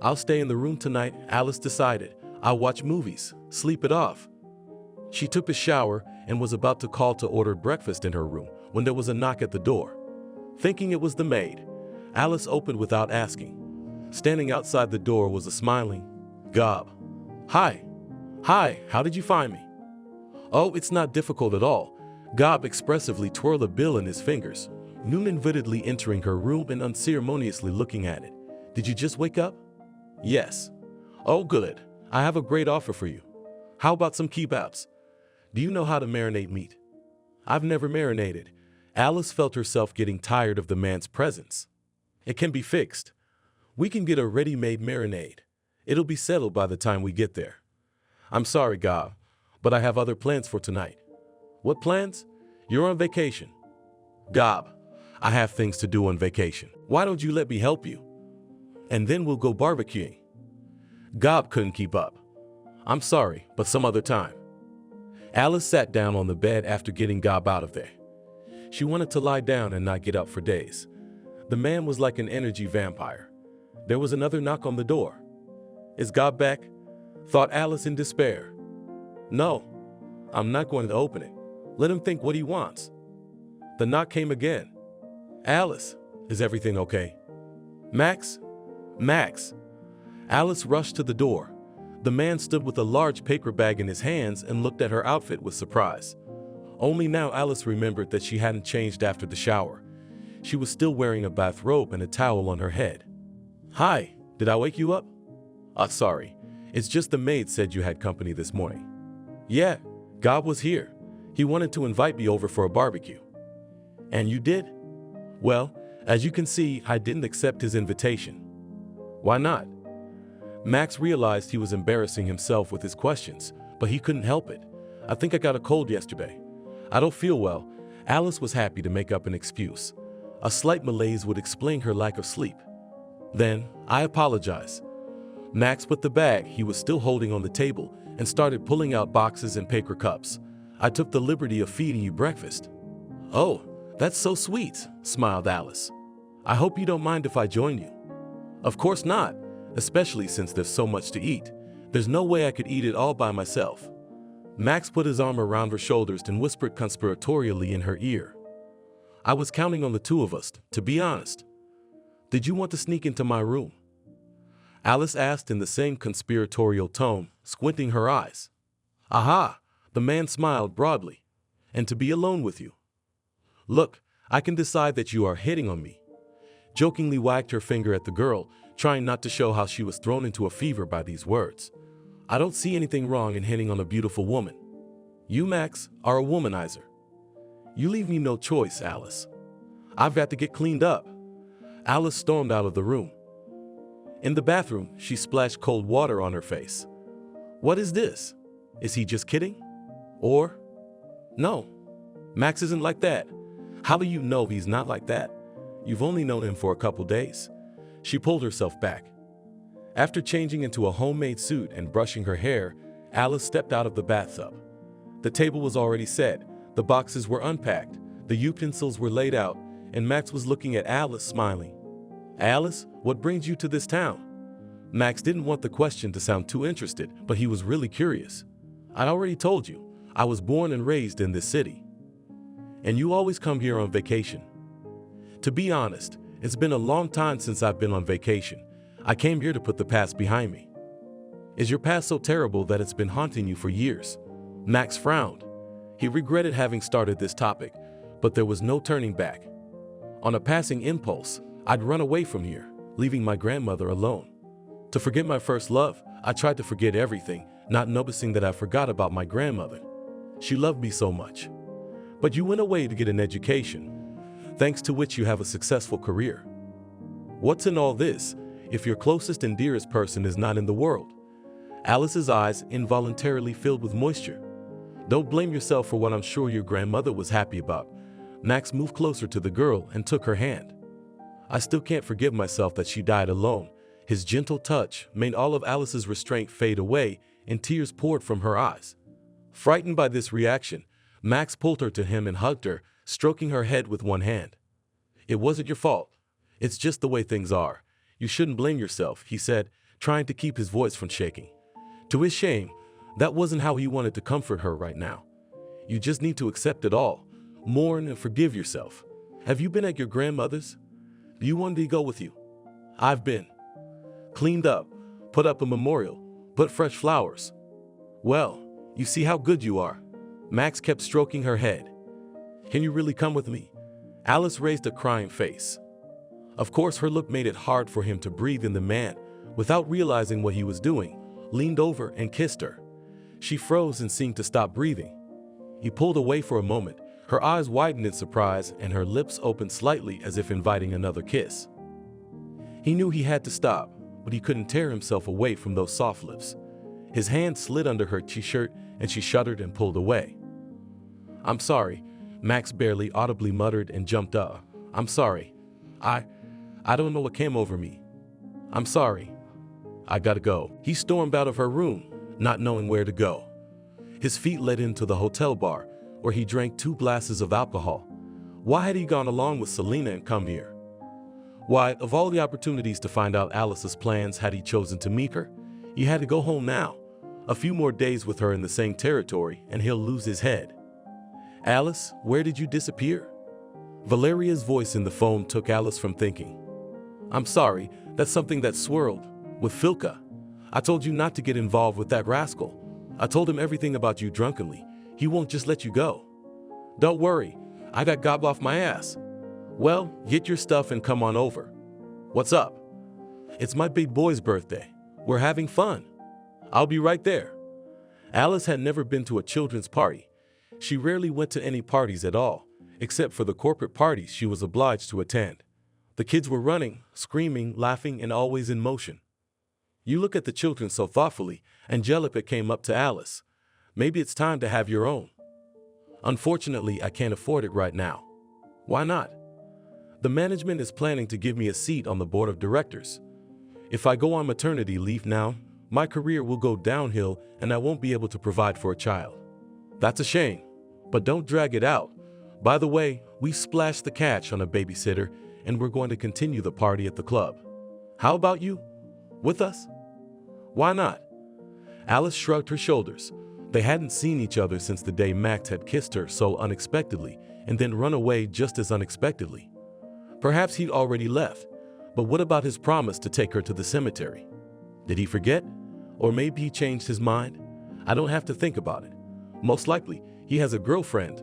I'll stay in the room tonight, Alice decided. I'll watch movies, sleep it off. She took a shower and was about to call to order breakfast in her room when there was a knock at the door. Thinking it was the maid, Alice opened without asking. Standing outside the door was a smiling Gob. Hi, how did you find me? Oh, it's not difficult at all. Gob expressively twirled a bill in his fingers, non-invidently entering her room and unceremoniously looking at it. Did you just wake up? Yes. Oh, good. I have a great offer for you. How about some kebabs? Do you know how to marinate meat? I've never marinated. Alice felt herself getting tired of the man's presence. It can be fixed. We can get a ready-made marinade. It'll be settled by the time we get there. I'm sorry, Gob, but I have other plans for tonight. What plans? You're on vacation. Gob, I have things to do on vacation. Why don't you let me help you? And then we'll go barbecuing. Gob couldn't keep up. I'm sorry, but some other time. Alice sat down on the bed after getting Gob out of there. She wanted to lie down and not get up for days. The man was like an energy vampire. There was another knock on the door. Is Gob back? Thought Alice in despair. No, I'm not going to open it. Let him think what he wants. The knock came again. Alice, is everything okay? Max? Alice rushed to the door. The man stood with a large paper bag in his hands and looked at her outfit with surprise. Only now Alice remembered that she hadn't changed after the shower. She was still wearing a bathrobe and a towel on her head. Hi, did I wake you up? Sorry. It's just the maid said you had company this morning. Yeah, Gob was here. He wanted to invite me over for a barbecue. And you did? Well, as you can see, I didn't accept his invitation. Why not? Max realized he was embarrassing himself with his questions, but he couldn't help it. I think I got a cold yesterday. I don't feel well. Alice was happy to make up an excuse. A slight malaise would explain her lack of sleep. Then, I apologize. Max put the bag he was still holding on the table and started pulling out boxes and paper cups. I took the liberty of feeding you breakfast. Oh, that's so sweet, smiled Alice. I hope you don't mind if I join you. Of course not, especially since there's so much to eat. There's no way I could eat it all by myself. Max put his arm around her shoulders and whispered conspiratorially in her ear. I was counting on the two of us, to be honest. Did you want to sneak into my room? Alice asked in the same conspiratorial tone, squinting her eyes. Aha, the man smiled broadly. And to be alone with you. Look, I can decide that you are hitting on me. Jokingly wagged her finger at the girl, trying not to show how she was thrown into a fever by these words. I don't see anything wrong in hitting on a beautiful woman. You, Max, are a womanizer. You leave me no choice, Alice. I've got to get cleaned up. Alice stormed out of the room. In the bathroom, she splashed cold water on her face. What is this? Is he just kidding? Or, no, Max isn't like that. How do you know he's not like that? You've only known him for a couple days. She pulled herself back. After changing into a homemade suit and brushing her hair, Alice stepped out of the bathtub. The table was already set, the boxes were unpacked, the utensils were laid out, and Max was looking at Alice smiling. Alice, what brings you to this town? Max didn't want the question to sound too interested, but he was really curious. I already told you, I was born and raised in this city. And you always come here on vacation. To be honest, it's been a long time since I've been on vacation. I came here to put the past behind me. Is your past so terrible that it's been haunting you for years? Max frowned. He regretted having started this topic, but there was no turning back. On a passing impulse, I'd run away from here, leaving my grandmother alone. To forget my first love, I tried to forget everything, not noticing that I forgot about my grandmother. She loved me so much. But you went away to get an education, thanks to which you have a successful career. What's in all this, if your closest and dearest person is not in the world? Alice's eyes involuntarily filled with moisture. Don't blame yourself for what I'm sure your grandmother was happy about. Max moved closer to the girl and took her hand. I still can't forgive myself that she died alone. His gentle touch made all of Alice's restraint fade away and tears poured from her eyes. Frightened by this reaction, Max pulled her to him and hugged her, stroking her head with one hand. It wasn't your fault. It's just the way things are. You shouldn't blame yourself, he said, trying to keep his voice from shaking. To his shame, that wasn't how he wanted to comfort her right now. You just need to accept it all, mourn and forgive yourself. Have you been at your grandmother's? Do you want me to go with you? I've been. Cleaned up, put up a memorial, put fresh flowers. Well, you see how good you are. Max kept stroking her head. Can you really come with me? Alice raised a crying face. Of course, her look made it hard for him to breathe, and the man, without realizing what he was doing, leaned over and kissed her. She froze and seemed to stop breathing. He pulled away for a moment. Her eyes widened in surprise and her lips opened slightly as if inviting another kiss. He knew he had to stop, but he couldn't tear himself away from those soft lips. His hand slid under her t-shirt and she shuddered and pulled away. I'm sorry, Max barely audibly muttered and jumped up. I'm sorry. I don't know what came over me. I'm sorry. I gotta go. He stormed out of her room, not knowing where to go. His feet led into the hotel bar, where he drank 2 glasses of alcohol. Why had he gone along with Selena and come here? Why, of all the opportunities to find out Alice's plans, had he chosen to meet her? He had to go home now. A few more days with her in the same territory, and he'll lose his head. Alice, where did you disappear? Valeria's voice in the phone took Alice from thinking. I'm sorry, that's something that swirled. With Filka. I told you not to get involved with that rascal. I told him everything about you drunkenly. He won't just let you go. Don't worry, I got gob off my ass. Well, get your stuff and come on over. What's up? It's my big boy's birthday. We're having fun. I'll be right there. Alice had never been to a children's party. She rarely went to any parties at all, except for the corporate parties she was obliged to attend. The kids were running, screaming, laughing, and always in motion. You look at the children so thoughtfully, Angelica came up to Alice. Maybe it's time to have your own. Unfortunately, I can't afford it right now. Why not? The management is planning to give me a seat on the board of directors. If I go on maternity leave now, my career will go downhill and I won't be able to provide for a child. That's a shame, but don't drag it out. By the way, we splashed the cash on a babysitter and we're going to continue the party at the club. How about you? With us? Why not? Alice shrugged her shoulders. They hadn't seen each other since the day Max had kissed her so unexpectedly and then run away just as unexpectedly. Perhaps he'd already left, but what about his promise to take her to the cemetery? Did he forget? Or maybe he changed his mind? I don't have to think about it. Most likely, he has a girlfriend.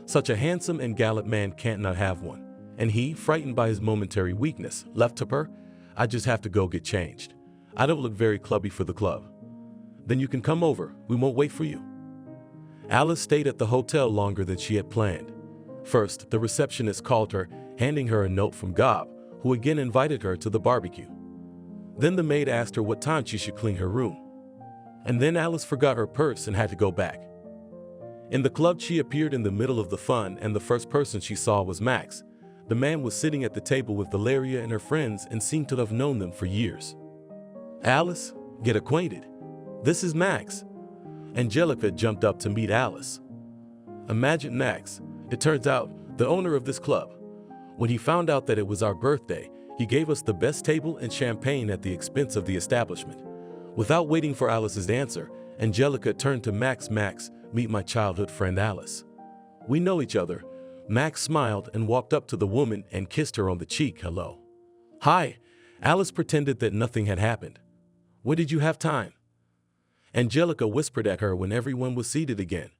Such a handsome and gallant man can't not have one. And he, frightened by his momentary weakness, left to her. I just have to go get changed. I don't look very clubby for the club. Then you can come over. We won't wait for you. Alice stayed at the hotel longer than she had planned. First, the receptionist called her, handing her a note from Gob, who again invited her to the barbecue. Then the maid asked her what time she should clean her room. And then Alice forgot her purse and had to go back. In the club, she appeared in the middle of the fun, and the first person she saw was Max. The man was sitting at the table with Valeria and her friends and seemed to have known them for years. Alice, get acquainted. This is Max. Angelica jumped up to meet Alice. Imagine Max, it turns out, the owner of this club. When he found out that it was our birthday, he gave us the best table and champagne at the expense of the establishment. Without waiting for Alice's answer, Angelica turned to Max. Max, meet my childhood friend Alice. We know each other." Max smiled and walked up to the woman and kissed her on the cheek. "Hello." "Hi." Alice pretended that nothing had happened. "When did you have time?" Angelica whispered at her when everyone was seated again.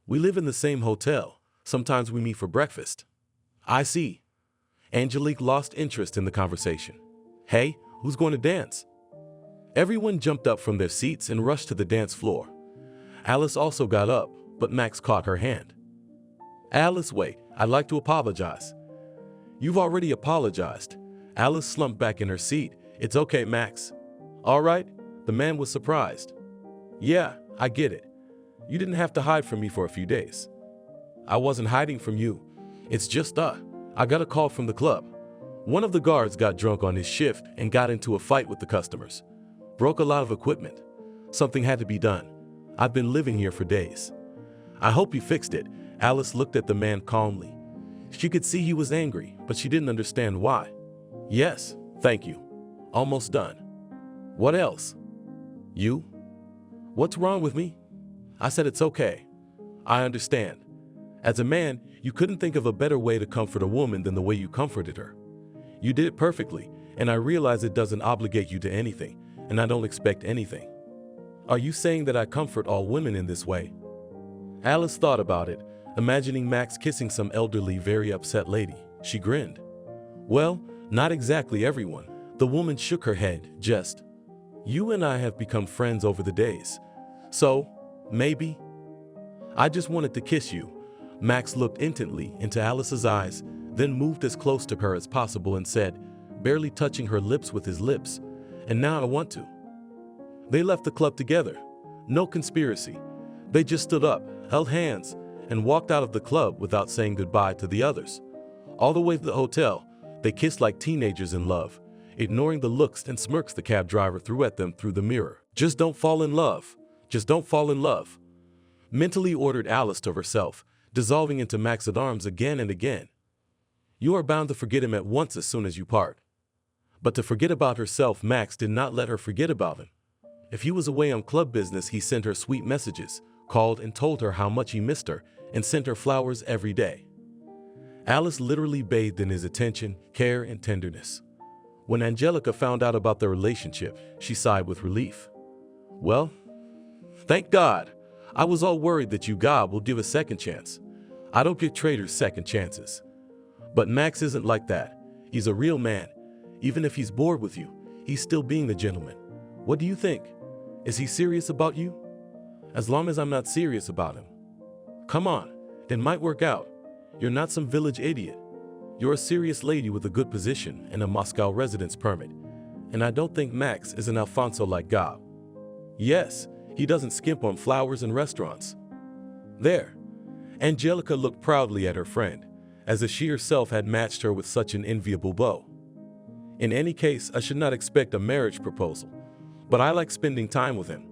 "We live in the same hotel. Sometimes we meet for breakfast." "I see." Angelique lost interest in the conversation. "Hey, who's going to dance?" Everyone jumped up from their seats and rushed to the dance floor. Alice also got up, but Max caught her hand. "Alice, wait, I'd like to apologize." "You've already apologized." Alice slumped back in her seat. "It's okay, Max." "All right." The man was surprised. "Yeah, I get it. You didn't have to hide from me for a few days." "I wasn't hiding from you. It's just I got a call from the club. One of the guards got drunk on his shift and got into a fight with the customers. Broke a lot of equipment. Something had to be done. I've been living here for days." "I hope you fixed it." Alice looked at the man calmly. She could see he was angry, but she didn't understand why. "Yes, thank you. Almost done." "What else?" "You?" "What's wrong with me?" I said it's okay. "I understand. As a man, you couldn't think of a better way to comfort a woman than the way you comforted her. You did it perfectly, and I realize it doesn't obligate you to anything, and I don't expect anything." "Are you saying that I comfort all women in this way?" Alice thought about it, imagining Max kissing some elderly, very upset lady. She grinned. "Well, not exactly everyone." The woman shook her head. "Just, you and I have become friends over the days. So, maybe." "I just wanted to kiss you." Max looked intently into Alice's eyes, then moved as close to her as possible and said, barely touching her lips with his lips, "And now I want to." They left the club together. No conspiracy. They just stood up, held hands, and walked out of the club without saying goodbye to the others. All the way to the hotel, they kissed like teenagers in love, ignoring the looks and smirks the cab driver threw at them through the mirror. "Just don't fall in love. Just don't fall in love," mentally ordered Alice to herself, dissolving into Max's arms again and again. You are bound to forget him at once as soon as you part. But to forget about herself, Max did not let her forget about him. If he was away on club business, he sent her sweet messages, called and told her how much he missed her, and sent her flowers every day. Alice literally bathed in his attention, care, and tenderness. When Angelica found out about their relationship, she sighed with relief. "Well, thank God. I was all worried that you God will give a second chance. I don't give traitors second chances." But Max isn't like that. He's a real man. Even if he's bored with you, he's still being the gentleman. What do you think? Is he serious about you? As long as I'm not serious about him. Come on, it might work out. You're not some village idiot. You're a serious lady with a good position and a Moscow residence permit. And I don't think Max is an Alfonso like Gob. Yes, he doesn't skimp on flowers and restaurants. There. Angelica looked proudly at her friend, as if she herself had matched her with such an enviable beau. In any case, I should not expect a marriage proposal, but I like spending time with him,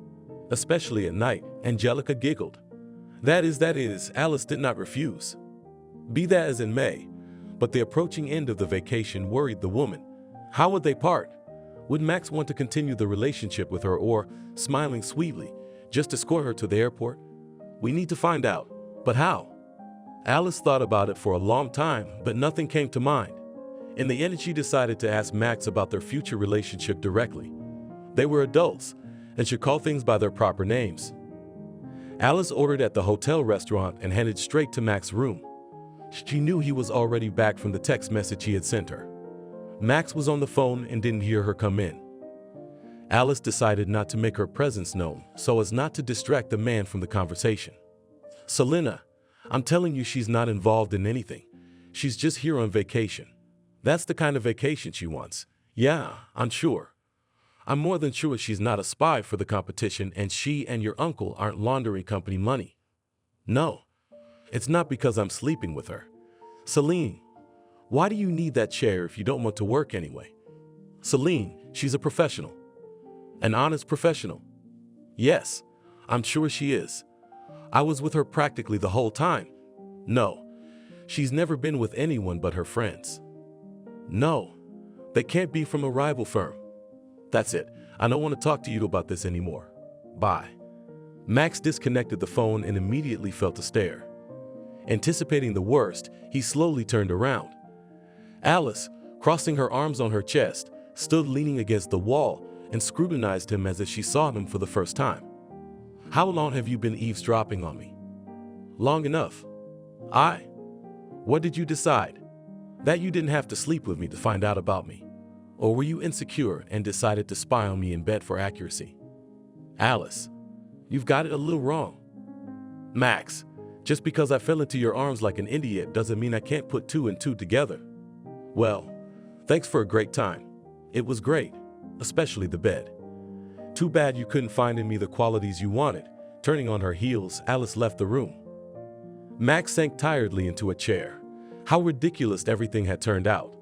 especially at night. Angelica giggled. That is, Alice did not refuse. Be that as it may, but the approaching end of the vacation worried the woman. How would they part? Would Max want to continue the relationship with her or, smiling sweetly, just escort her to the airport? We need to find out. But how? Alice thought about it for a long time, but nothing came to mind. In the end, she decided to ask Max about their future relationship directly. They were adults and should call things by their proper names. Alice ordered at the hotel restaurant and headed straight to Max's room. She knew he was already back from the text message he had sent her. Max was on the phone and didn't hear her come in. Alice decided not to make her presence known so as not to distract the man from the conversation. "Selena, I'm telling you, she's not involved in anything. She's just here on vacation. That's the kind of vacation she wants. Yeah, I'm sure. I'm more than sure she's not a spy for the competition, and she and your uncle aren't laundering company money. No, it's not because I'm sleeping with her. Celine, why do you need that chair if you don't want to work anyway? Celine, she's a professional. An honest professional. Yes, I'm sure she is. I was with her practically the whole time. No, she's never been with anyone but her friends. No, they can't be from a rival firm. That's it. I don't want to talk to you about this anymore. Bye." Max disconnected the phone and immediately felt a stare. Anticipating the worst, he slowly turned around. Alice, crossing her arms on her chest, stood leaning against the wall and scrutinized him as if she saw him for the first time. "How long have you been eavesdropping on me?" "Long enough." What did you decide? That you didn't have to sleep with me to find out about me? Or were you insecure and decided to spy on me in bed for accuracy?" "Alice, you've got it a little wrong." "Max, just because I fell into your arms like an idiot doesn't mean I can't put two and two together." "Well, thanks for a great time. It was great, especially the bed. Too bad you couldn't find in me the qualities you wanted." Turning on her heels, Alice left the room. Max sank tiredly into a chair. How ridiculous everything had turned out.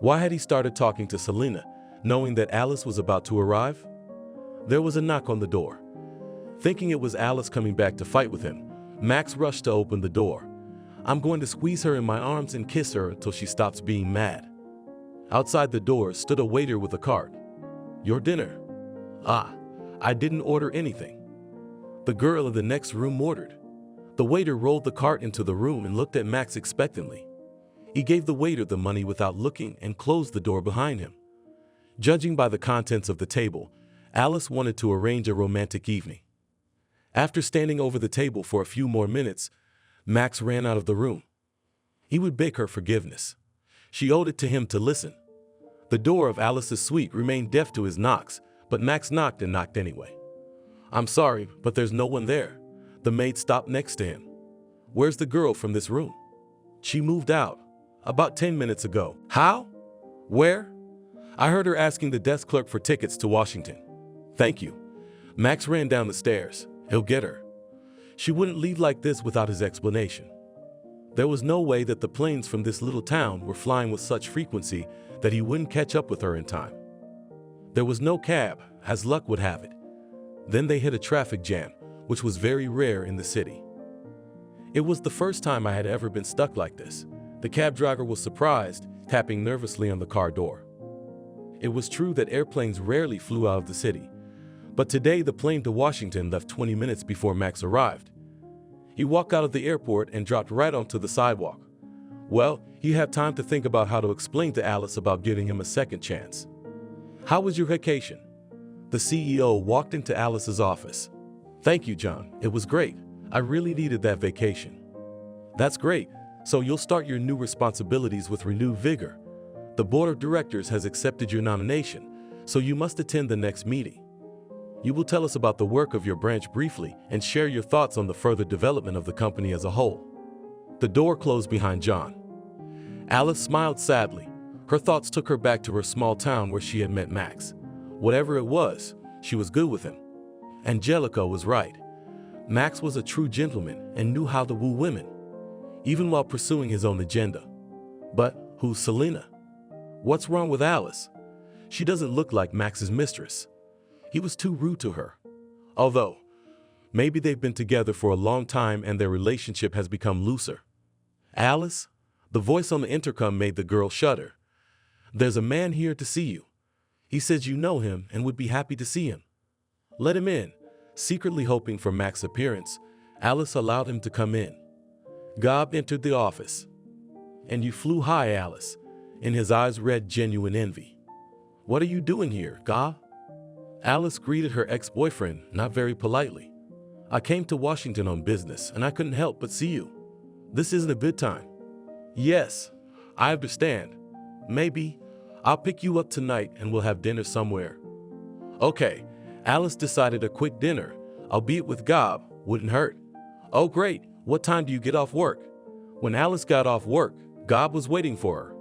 Why had he started talking to Selena, knowing that Alice was about to arrive? There was a knock on the door. Thinking it was Alice coming back to fight with him, Max rushed to open the door. "I'm going to squeeze her in my arms and kiss her until she stops being mad." Outside the door stood a waiter with a cart. "Your dinner." I didn't order anything." The girl in the next room ordered. The waiter rolled the cart into the room and looked at Max expectantly. He gave the waiter the money without looking and closed the door behind him. Judging by the contents of the table, Alice wanted to arrange a romantic evening. After standing over the table for a few more minutes, Max ran out of the room. He would beg her forgiveness. She owed it to him to listen. The door of Alice's suite remained deaf to his knocks, but Max knocked and knocked anyway. "I'm sorry, but there's no one there." The maid stopped next to him. "Where's the girl from this room?" "She moved out about 10 minutes ago." "How? Where?" "I heard her asking the desk clerk for tickets to Washington." "Thank you." Max ran down the stairs. He'll get her. She wouldn't leave like this without his explanation. There was no way that the planes from this little town were flying with such frequency that he wouldn't catch up with her in time. There was no cab, as luck would have it. Then they hit a traffic jam, which was very rare in the city. It was the first time I had ever been stuck like this. The cab driver was surprised, tapping nervously on the car door. It was true that airplanes rarely flew out of the city, but today the plane to Washington left 20 minutes before Max arrived. He walked out of the airport and dropped right onto the sidewalk. Well, he had time to think about how to explain to Alice about giving him a second chance. "How was your vacation?" The CEO walked into Alice's office. "Thank you, John. It was great. I really needed that vacation." "That's great. So you'll start your new responsibilities with renewed vigor. The board of directors has accepted your nomination, so you must attend the next meeting. You will tell us about the work of your branch briefly and share your thoughts on the further development of the company as a whole." The door closed behind John. Alice smiled sadly. Her thoughts took her back to her small town where she had met Max. Whatever it was, she was good with him. Angelica was right. Max was a true gentleman and knew how to woo women, even while pursuing his own agenda. But who's Selena? What's wrong with Alice? She doesn't look like Max's mistress. He was too rude to her. Although, maybe they've been together for a long time and their relationship has become looser. "Alice?" The voice on the intercom made the girl shudder. "There's a man here to see you. He says you know him and would be happy to see him." "Let him in." Secretly hoping for Max's appearance, Alice allowed him to come in. Gob entered the office. "And you flew high, Alice." In his eyes read genuine envy. "What are you doing here, Gob?" Alice greeted her ex-boyfriend not very politely. "I came to Washington on business and I couldn't help but see you. This isn't a good time." "Yes, I understand. Maybe I'll pick you up tonight and we'll have dinner somewhere." "Okay." Alice decided a quick dinner, albeit with Gob, wouldn't hurt. "Oh great, what time do you get off work?" When Alice got off work, Gob was waiting for her.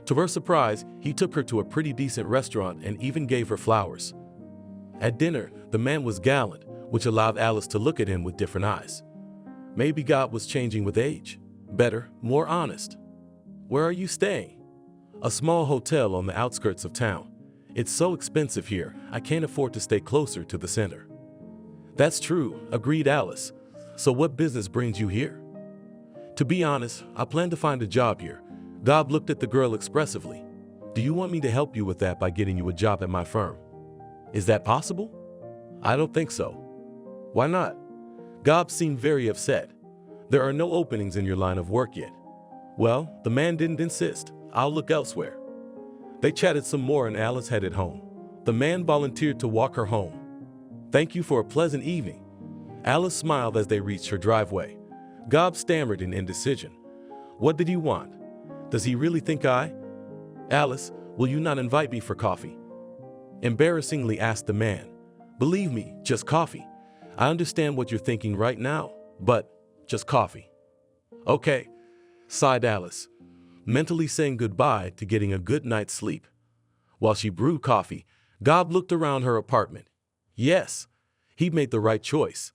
To her surprise, he took her to a pretty decent restaurant and even gave her flowers. At dinner, the man was gallant, which allowed Alice to look at him with different eyes. Maybe Gob was changing with age. Better, more honest. "Where are you staying?" "A small hotel on the outskirts of town. It's so expensive here, I can't afford to stay closer to the center." "That's true," agreed Alice. "So what business brings you here?" "To be honest, I plan to find a job here." Gob looked at the girl expressively. "Do you want me to help you with that by getting you a job at my firm?" "Is that possible?" "I don't think so." "Why not?" Gob seemed very upset. There are no openings in your line of work yet. Well, the man didn't insist. I'll look elsewhere. They chatted some more and Alice headed home. The man volunteered to walk her home. Thank you for a pleasant evening. Alice smiled as they reached her driveway. Gob stammered in indecision. What did he want? Does he really think Alice, will you not invite me for coffee? Embarrassingly asked the man. Believe me, just coffee. I understand what you're thinking right now, but just coffee. Okay, sighed Alice, mentally saying goodbye to getting a good night's sleep. While she brewed coffee, Gob looked around her apartment. Yes, he made the right choice.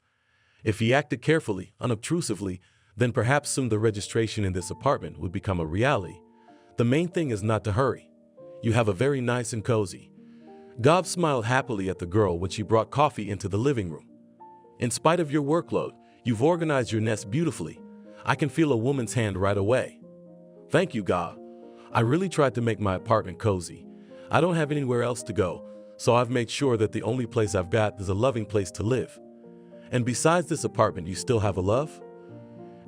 If he acted carefully, unobtrusively, then perhaps soon the registration in this apartment would become a reality. The main thing is not to hurry. You have a very nice and cozy. Gob smiled happily at the girl when she brought coffee into the living room. In spite of your workload, you've organized your nest beautifully. I can feel a woman's hand right away. Thank you, Gob. I really tried to make my apartment cozy. I don't have anywhere else to go, so I've made sure that the only place I've got is a loving place to live. And besides this apartment, you still have a love?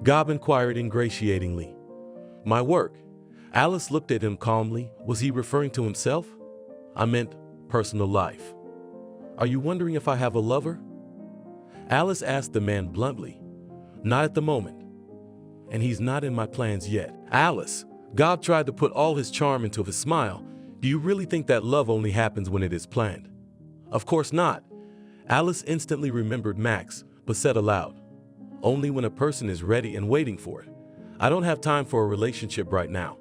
Gob inquired ingratiatingly. My work. Alice looked at him calmly. Was he referring to himself? I meant personal life. Are you wondering if I have a lover? Alice asked the man bluntly. Not at the moment. And he's not in my plans yet. Alice, Gob tried to put all his charm into his smile. Do you really think that love only happens when it is planned? Of course not. Alice instantly remembered Max, but said aloud, only when a person is ready and waiting for it. I don't have time for a relationship right now.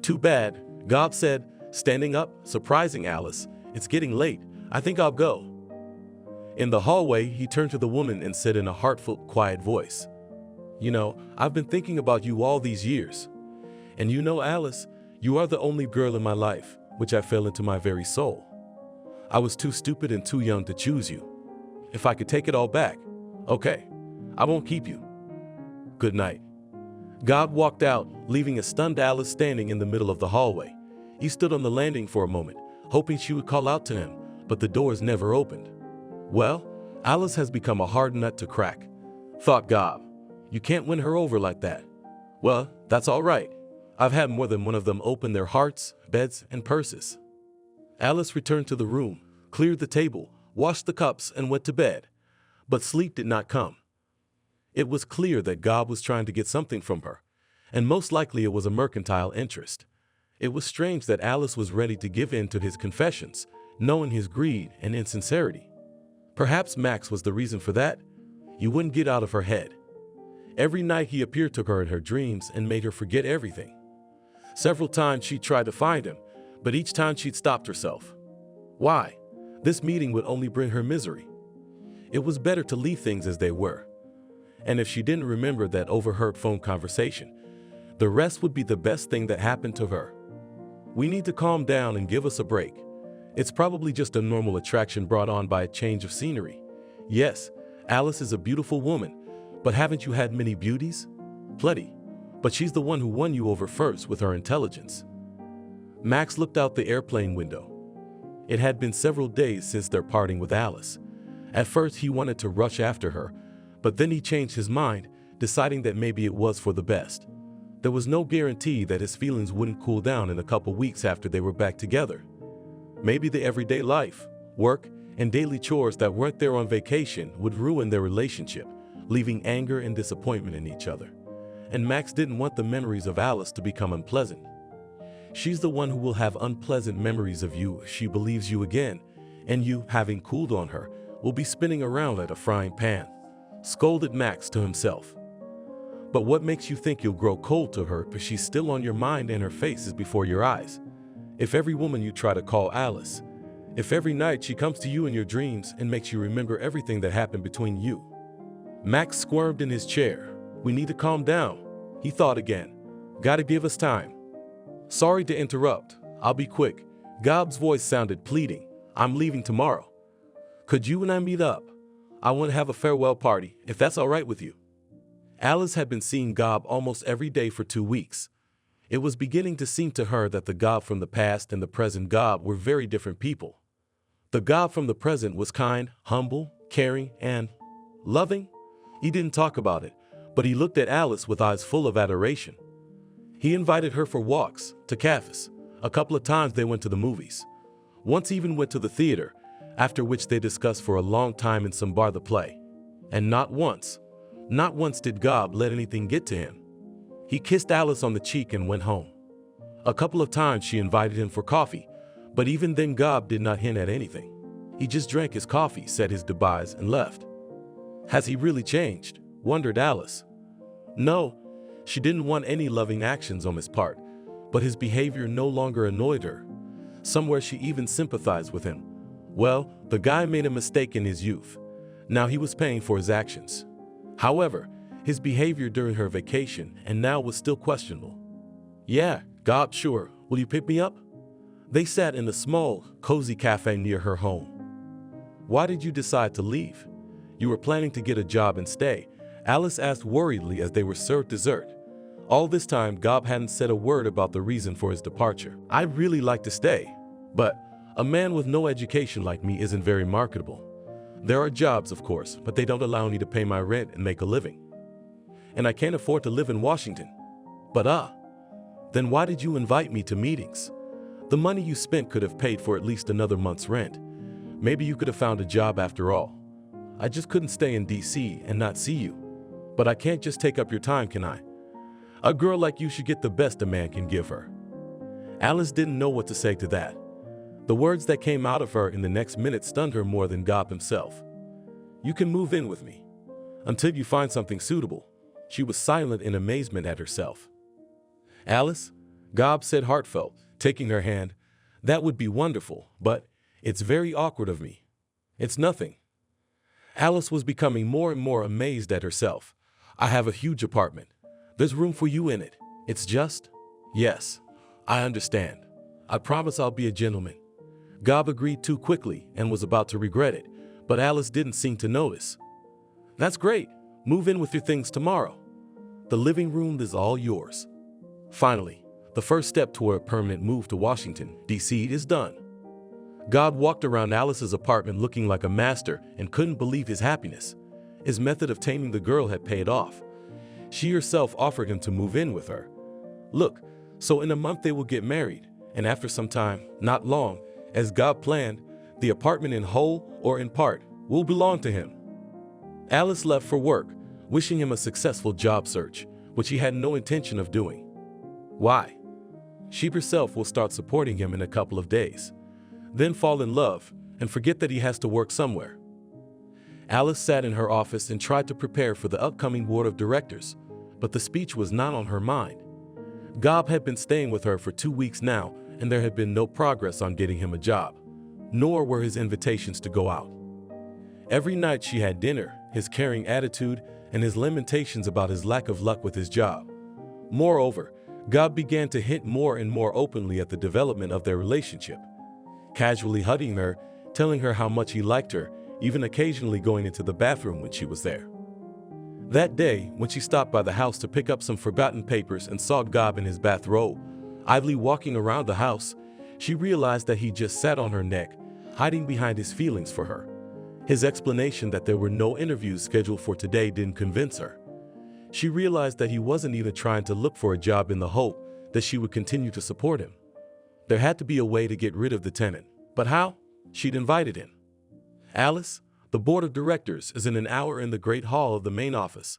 Too bad, Gob said, standing up, surprising Alice. It's getting late. I think I'll go. In the hallway, he turned to the woman and said in a heartfelt, quiet voice, You know, I've been thinking about you all these years. And you know, Alice, you are the only girl in my life, which I fell into my very soul. I was too stupid and too young to choose you. If I could take it all back, okay, I won't keep you. Good night. Gob walked out, leaving a stunned Alice standing in the middle of the hallway. He stood on the landing for a moment, hoping she would call out to him, but the doors never opened. Well, Alice has become a hard nut to crack, thought Gob. You can't win her over like that. Well, that's all right. I've had more than one of them open their hearts, beds, and purses. Alice returned to the room, cleared the table, washed the cups, and went to bed. But sleep did not come. It was clear that Gob was trying to get something from her, and most likely it was a mercantile interest. It was strange that Alice was ready to give in to his confessions, knowing his greed and insincerity. Perhaps Max was the reason for that. You wouldn't get out of her head. Every night he appeared to her in her dreams and made her forget everything. Several times she tried to find him, but each time she'd stopped herself. Why? This meeting would only bring her misery. It was better to leave things as they were. And if she didn't remember that overheard phone conversation, the rest would be the best thing that happened to her. We need to calm down and give us a break. It's probably just a normal attraction brought on by a change of scenery. Yes, Alice is a beautiful woman, but haven't you had many beauties? Plenty. But she's the one who won you over first with her intelligence. Max looked out the airplane window. It had been several days since their parting with Alice. At first he wanted to rush after her, but then he changed his mind, deciding that maybe it was for the best. There was no guarantee that his feelings wouldn't cool down in a couple weeks after they were back together. Maybe the everyday life, work, and daily chores that weren't there on vacation would ruin their relationship, leaving anger and disappointment in each other. And Max didn't want the memories of Alice to become unpleasant. She's the one who will have unpleasant memories of you if she believes you again, and you, having cooled on her, will be spinning around like a frying pan, scolded Max to himself. But what makes you think you'll grow cold to her if she's still on your mind and her face is before your eyes? If every woman you try to call Alice, if every night she comes to you in your dreams and makes you remember everything that happened between you. Max squirmed in his chair. We need to calm down, he thought again. Gotta give us time. Sorry to interrupt. I'll be quick. Gob's voice sounded pleading. I'm leaving tomorrow. Could you and I meet up? I want to have a farewell party, if that's all right with you. Alice had been seeing Gob almost every day for 2 weeks. It was beginning to seem to her that the Gob from the past and the present Gob were very different people. The Gob from the present was kind, humble, caring, and loving. He didn't talk about it, but he looked at Alice with eyes full of adoration. He invited her for walks, to cafes. A couple of times they went to the movies. Once even went to the theater, after which they discussed for a long time in some bar the play. And not once did Gob let anything get to him. He kissed Alice on the cheek and went home. A couple of times she invited him for coffee, but even then Gob did not hint at anything. He just drank his coffee, said his goodbyes, and left. Has he really changed? Wondered Alice. No, she didn't want any loving actions on his part, but his behavior no longer annoyed her. Somewhere she even sympathized with him. Well, the guy made a mistake in his youth. Now he was paying for his actions. However, his behavior during her vacation and now was still questionable. Yeah, Gob, sure. Will you pick me up? They sat in a small, cozy cafe near her home. Why did you decide to leave? You were planning to get a job and stay, Alice asked worriedly as they were served dessert. All this time, Gob hadn't said a word about the reason for his departure. I'd really like to stay, but a man with no education like me isn't very marketable. There are jobs, of course, but they don't allow me to pay my rent and make a living. And I can't afford to live in Washington. But then why did you invite me to meetings? The money you spent could have paid for at least another month's rent. Maybe you could have found a job after all. I just couldn't stay in DC and not see you. But I can't just take up your time, can I? A girl like you should get the best a man can give her. Alice didn't know what to say to that. The words that came out of her in the next minute stunned her more than Gob himself. You can move in with me. Until you find something suitable. She was silent in amazement at herself. Alice, Gob said heartfelt, taking her hand, that would be wonderful, but it's very awkward of me. It's nothing. Alice was becoming more and more amazed at herself. I have a huge apartment. There's room for you in it. It's just... Yes, I understand. I promise I'll be a gentleman. Gob agreed too quickly and was about to regret it, but Alice didn't seem to notice. That's great. Move in with your things tomorrow. The living room is all yours. Finally, the first step toward a permanent move to Washington, D.C. is done. Gob walked around Alice's apartment looking like a master and couldn't believe his happiness. His method of taming the girl had paid off. She herself offered him to move in with her. Look, so in a month they will get married, and after some time, not long, as Gob planned, the apartment in whole or in part will belong to him. Alice left for work, wishing him a successful job search, which he had no intention of doing. Why? She herself will start supporting him in a couple of days, then fall in love and forget that he has to work somewhere. Alice sat in her office and tried to prepare for the upcoming board of directors, but the speech was not on her mind. Gob had been staying with her for 2 weeks now, and there had been no progress on getting him a job, nor were his invitations to go out. Every night she had dinner, his caring attitude, and his lamentations about his lack of luck with his job. Moreover, Gob began to hint more and more openly at the development of their relationship, casually hugging her, telling her how much he liked her, even occasionally going into the bathroom when she was there. That day, when she stopped by the house to pick up some forgotten papers and saw Gob in his bathrobe, idly walking around the house, she realized that he just sat on her neck, hiding behind his feelings for her. His explanation that there were no interviews scheduled for today didn't convince her. She realized that he wasn't even trying to look for a job in the hope that she would continue to support him. There had to be a way to get rid of the tenant. But how? She'd invited him. Alice, the board of directors is in an hour in the great hall of the main office.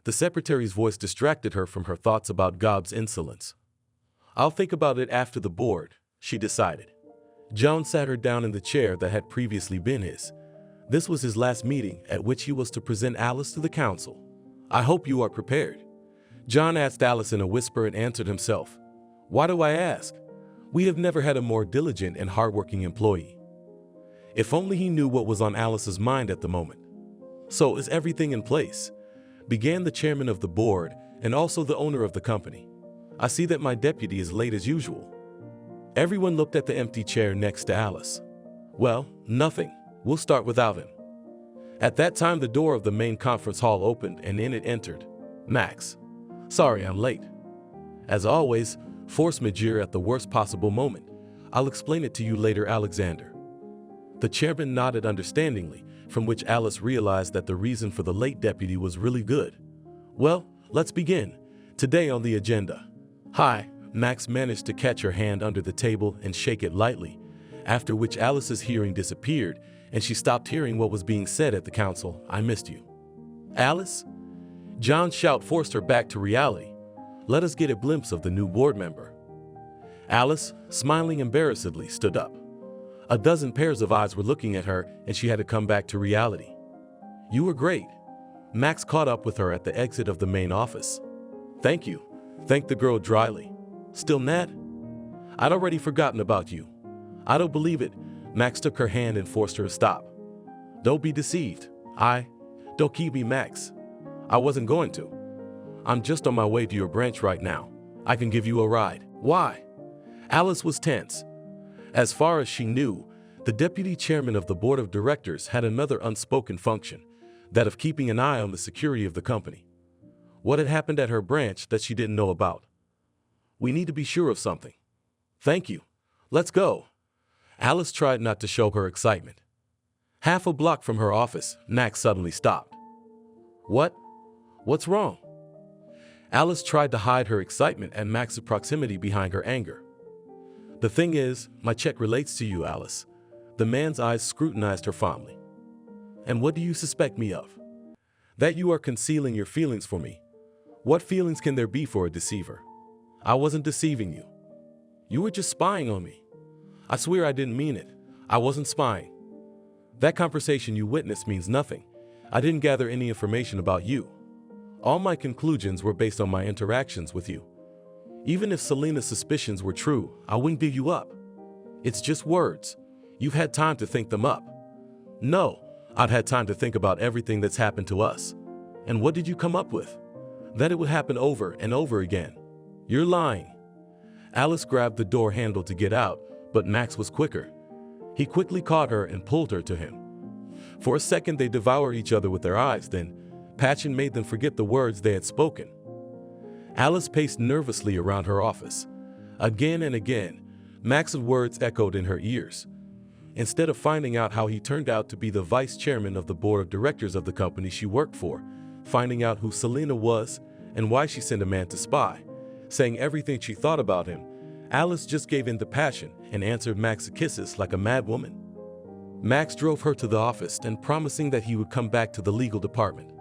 The secretary's voice distracted her from her thoughts about Gob's insolence. I'll think about it after the board, she decided. John sat her down in the chair that had previously been his. This was his last meeting at which he was to present Alice to the council. I hope you are prepared. John asked Alice in a whisper and answered himself. Why do I ask? We have never had a more diligent and hardworking employee. If only he knew what was on Alice's mind at the moment. So is everything in place? Began the chairman of the board and also the owner of the company. I see that my deputy is late as usual. Everyone looked at the empty chair next to Alice. Well, nothing. We'll start without him. At that time, the door of the main conference hall opened and in it entered Max. Sorry, I'm late. As always, force majeure at the worst possible moment. I'll explain it to you later, Alexander. The chairman nodded understandingly, from which Alice realized that the reason for the late deputy was really good. Well, let's begin. Today on the agenda. Hi, Max managed to catch her hand under the table and shake it lightly, after which Alice's hearing disappeared and she stopped hearing what was being said at the council. I missed you. Alice? John's shout forced her back to reality. Let us get a glimpse of the new board member. Alice, smiling embarrassedly, stood up. A dozen pairs of eyes were looking at her and she had to come back to reality. You were great. Max caught up with her at the exit of the main office. Thank you, thanked the girl dryly. Still mad? I'd already forgotten about you. I don't believe it. Max took her hand and forced her to stop. Don't be deceived. Don't keep me, Max. I wasn't going to. I'm just on my way to your branch right now. I can give you a ride. Why? Alice was tense. As far as she knew, the deputy chairman of the board of directors had another unspoken function, that of keeping an eye on the security of the company. What had happened at her branch that she didn't know about? We need to be sure of something. Thank you. Let's go. Alice tried not to show her excitement. Half a block from her office, Max suddenly stopped. What? What's wrong? Alice tried to hide her excitement at Max's proximity behind her anger. The thing is, my check relates to you, Alice. The man's eyes scrutinized her fondly. And what do you suspect me of? That you are concealing your feelings for me. What feelings can there be for a deceiver? I wasn't deceiving you. You were just spying on me. I swear I didn't mean it. I wasn't spying. That conversation you witnessed means nothing. I didn't gather any information about you. All my conclusions were based on my interactions with you. Even if Selena's suspicions were true, I wouldn't give you up. It's just words. You've had time to think them up. No, I've had time to think about everything that's happened to us. And what did you come up with? That it would happen over and over again. You're lying. Alice grabbed the door handle to get out, but Max was quicker. He quickly caught her and pulled her to him. For a second they devoured each other with their eyes, then passion made them forget the words they had spoken. Alice paced nervously around her office. Again and again, Max's words echoed in her ears. Instead of finding out how he turned out to be the vice chairman of the board of directors of the company she worked for, finding out who Selena was and why she sent a man to spy, saying everything she thought about him, Alice just gave in to passion and answered Max's kisses like a mad woman. Max drove her to the office and promising that he would come back to the legal department.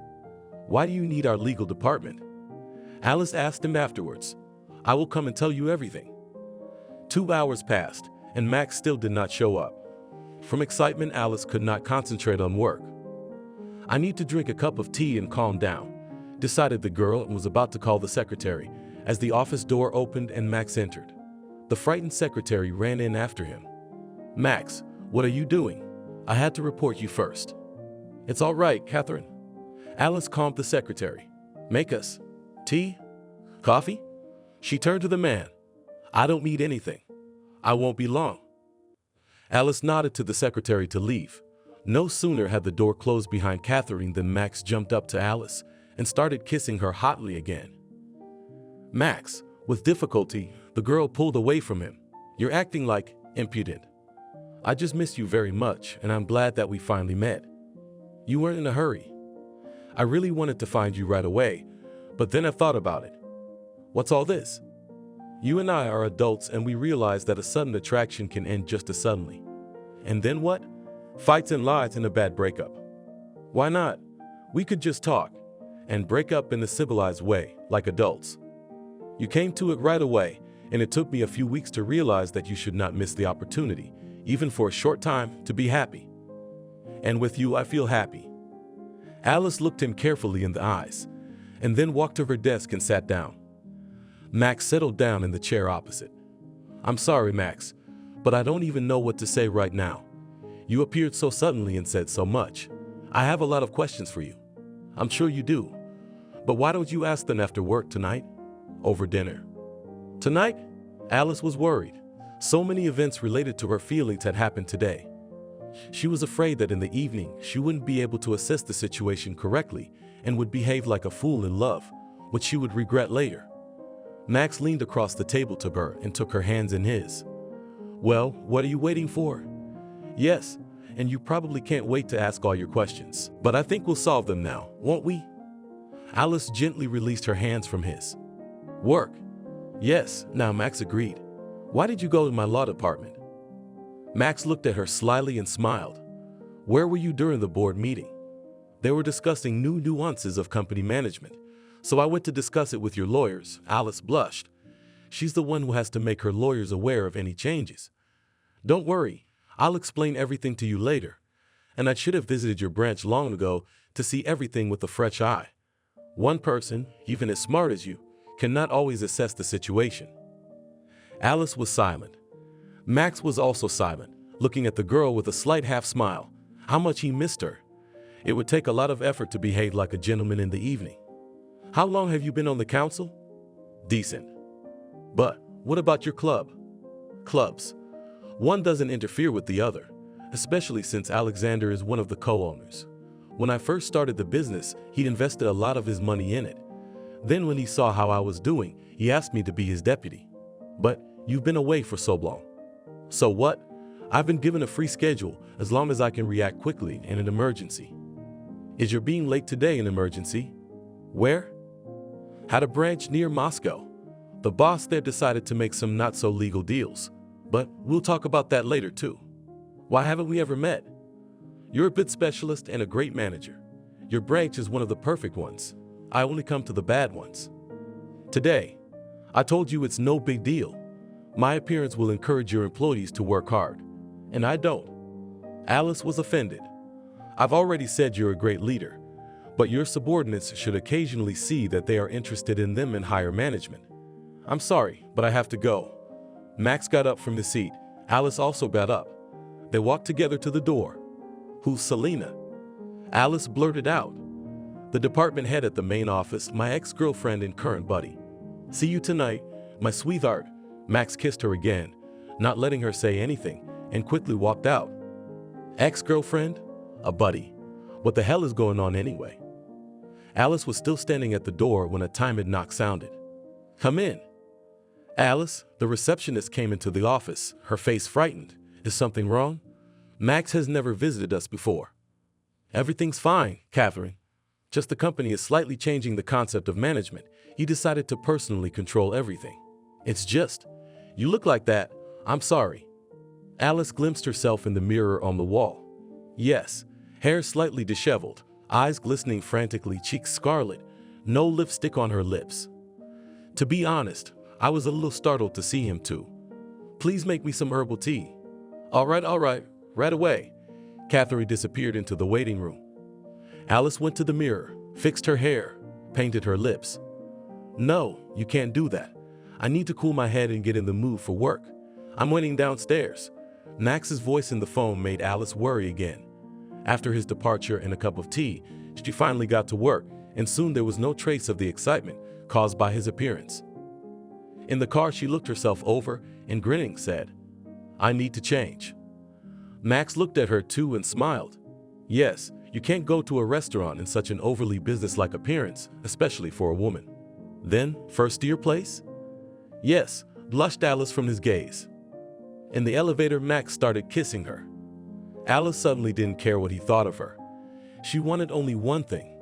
Why do you need our legal department? Alice asked him afterwards. I will come and tell you everything. 2 hours passed and Max still did not show up. From excitement, Alice could not concentrate on work. I need to drink a cup of tea and calm down, decided the girl and was about to call the secretary as the office door opened and Max entered. The frightened secretary ran in after him. Max, what are you doing? I had to report you first. It's all right, Catherine. Alice calmed the secretary. Make us tea? Coffee? She turned to the man. I don't need anything. I won't be long. Alice nodded to the secretary to leave. No sooner had the door closed behind Catherine than Max jumped up to Alice and started kissing her hotly again. Max, with difficulty, the girl pulled away from him. You're acting like impudent. I just missed you very much, and I'm glad that we finally met. You weren't in a hurry. I really wanted to find you right away, but then I thought about it. What's all this? You and I are adults, and we realize that a sudden attraction can end just as suddenly. And then what? Fights and lies and a bad breakup. Why not? We could just talk and break up in a civilized way, like adults. You came to it right away, and it took me a few weeks to realize that you should not miss the opportunity, even for a short time, to be happy. And with you, I feel happy. Alice looked him carefully in the eyes, and then walked to her desk and sat down. Max settled down in the chair opposite. I'm sorry, Max, but I don't even know what to say right now. You appeared so suddenly and said so much. I have a lot of questions for you. I'm sure you do. But why don't you ask them after work tonight? Over dinner. Tonight? Alice was worried. So many events related to her feelings had happened today. She was afraid that in the evening she wouldn't be able to assess the situation correctly and would behave like a fool in love, which she would regret later. Max leaned across the table to her and took her hands in his. Well, what are you waiting for? Yes, and you probably can't wait to ask all your questions. But I think we'll solve them now, won't we? Alice gently released her hands from his. Work? Yes, now Max agreed. Why did you go to my law department? Max looked at her slyly and smiled. Where were you during the board meeting? They were discussing new nuances of company management, so I went to discuss it with your lawyers. Alice blushed. She's the one who has to make her lawyers aware of any changes. Don't worry, I'll explain everything to you later. And I should have visited your branch long ago to see everything with a fresh eye. One person, even as smart as you, cannot always assess the situation. Alice was silent. Max was also silent, looking at the girl with a slight half smile. How much he missed her. It would take a lot of effort to behave like a gentleman in the evening. How long have you been on the council? Decent. But what about your club? Clubs. One doesn't interfere with the other, especially since Alexander is one of the co-owners. When I first started the business, he invested a lot of his money in it. Then when he saw how I was doing, he asked me to be his deputy. But you've been away for so long. So what? I've been given a free schedule as long as I can react quickly in an emergency. Is your being late today an emergency? Where? Had a branch near Moscow. The boss there decided to make some not-so-legal deals. But we'll talk about that later too. Why haven't we ever met? You're a bid specialist and a great manager. Your branch is one of the perfect ones. I only come to the bad ones. Today, I told you it's no big deal. My appearance will encourage your employees to work hard. And I don't. Alice was offended. I've already said you're a great leader, but your subordinates should occasionally see that they are interested in them in higher management. I'm sorry, but I have to go. Max got up from his seat. Alice also got up. They walked together to the door. Who's Selena? Alice blurted out. The department head at the main office, my ex-girlfriend and current buddy. See you tonight, my sweetheart. Max kissed her again, not letting her say anything, and quickly walked out. Ex-girlfriend? A buddy. What the hell is going on anyway? Alice was still standing at the door when a timed knock sounded. Come in. Alice, the receptionist, came into the office, her face frightened. Is something wrong? Max has never visited us before. Everything's fine, Catherine. Just the company is slightly changing the concept of management. He decided to personally control everything. It's just, you look like that. I'm sorry. Alice glimpsed herself in the mirror on the wall. Yes, hair slightly disheveled, eyes glistening frantically, cheeks scarlet, no lipstick on her lips. To be honest, I was a little startled to see him too. Please make me some herbal tea. All right, right away. Catherine disappeared into the waiting room. Alice went to the mirror, fixed her hair, painted her lips. No, you can't do that. I need to cool my head and get in the mood for work. I'm waiting downstairs. Max's voice in the phone made Alice worry again. After his departure and a cup of tea, she finally got to work, and soon there was no trace of the excitement caused by his appearance. In the car, she looked herself over and grinning said, I need to change. Max looked at her too and smiled. Yes, you can't go to a restaurant in such an overly businesslike appearance, especially for a woman. Then, first to your place? Yes, blushed Alice from his gaze. In the elevator, Max started kissing her. Alice suddenly didn't care what he thought of her. She wanted only one thing,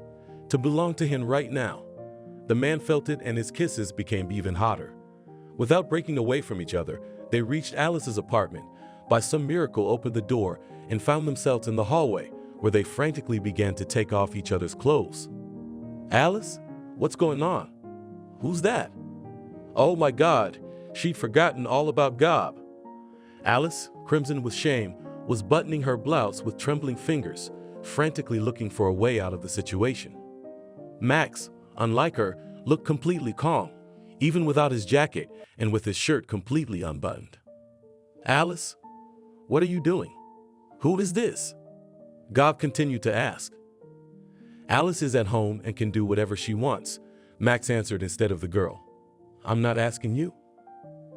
to belong to him right now. The man felt it and his kisses became even hotter. Without breaking away from each other, they reached Alice's apartment, by some miracle opened the door and found themselves in the hallway where they frantically began to take off each other's clothes. Alice? What's going on? Who's that? Oh my God, she'd forgotten all about Gob. Alice, crimson with shame, was buttoning her blouse with trembling fingers, frantically looking for a way out of the situation. Max, unlike her, looked completely calm, even without his jacket and with his shirt completely unbuttoned. Alice, what are you doing? Who is this? Gob continued to ask. Alice is at home and can do whatever she wants, Max answered instead of the girl. I'm not asking you.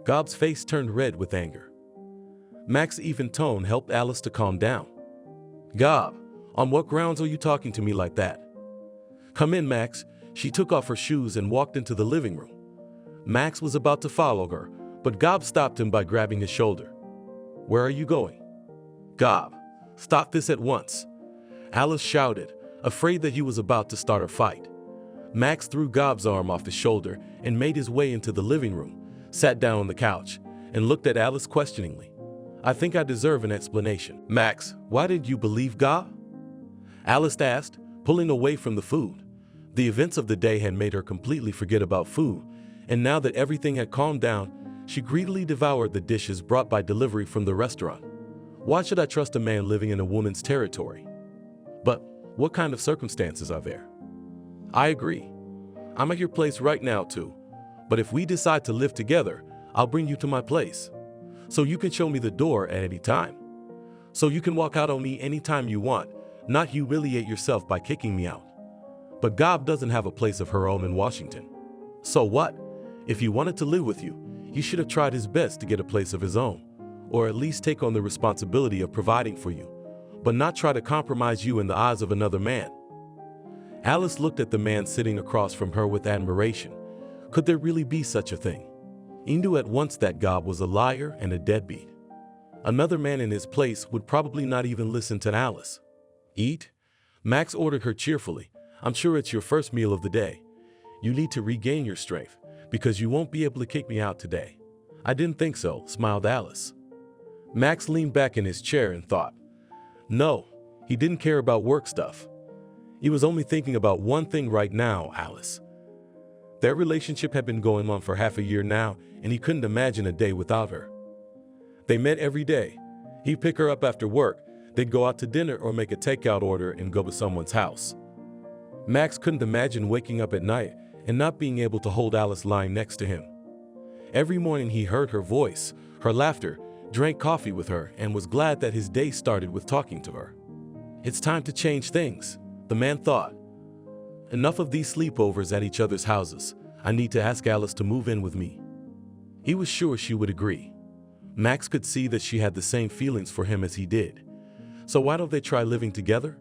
Gob's face turned red with anger. Max's even tone helped Alice to calm down. Gob, on what grounds are you talking to me like that? Come in, Max. She took off her shoes and walked into the living room. Max was about to follow her, but Gob stopped him by grabbing his shoulder. Where are you going? Gob, Stop this at once," Alice shouted, afraid that he was about to start a fight. Max threw Gob's arm off his shoulder and made his way into the living room, sat down on the couch, and looked at Alice questioningly. "I think I deserve an explanation. Max, why did you believe Gob?" Alice asked, pulling away from the food. The events of the day had made her completely forget about food, and now that everything had calmed down, she greedily devoured the dishes brought by delivery from the restaurant. Why should I trust a man living in a woman's territory? But what kind of circumstances are there? I agree. I'm at your place right now too, but if we decide to live together, I'll bring you to my place, so you can show me the door at any time. So you can walk out on me anytime you want, not humiliate yourself by kicking me out. But Gob doesn't have a place of her own in Washington. So what? If he wanted to live with you, he should have tried his best to get a place of his own, or at least take on the responsibility of providing for you, but not try to compromise you in the eyes of another man. Alice looked at the man sitting across from her with admiration. Could there really be such a thing? He knew at once that Gob was a liar and a deadbeat. Another man in his place would probably not even listen to Alice. "Eat?" Max ordered her cheerfully. "I'm sure it's your first meal of the day. You need to regain your strength, because you won't be able to kick me out today." "I didn't think so," smiled Alice. Max leaned back in his chair and thought. No, he didn't care about work stuff. He was only thinking about one thing right now, Alice. Their relationship had been going on for half a year now, and he couldn't imagine a day without her. They met every day. He'd pick her up after work, they'd go out to dinner or make a takeout order and go to someone's house. Max couldn't imagine waking up at night and not being able to hold Alice lying next to him. Every morning he heard her voice, her laughter, drank coffee with her, and was glad that his day started with talking to her. It's time to change things, the man thought. Enough of these sleepovers at each other's houses. I need to ask Alice to move in with me. He was sure she would agree. Max could see that she had the same feelings for him as he did. So why don't they try living together?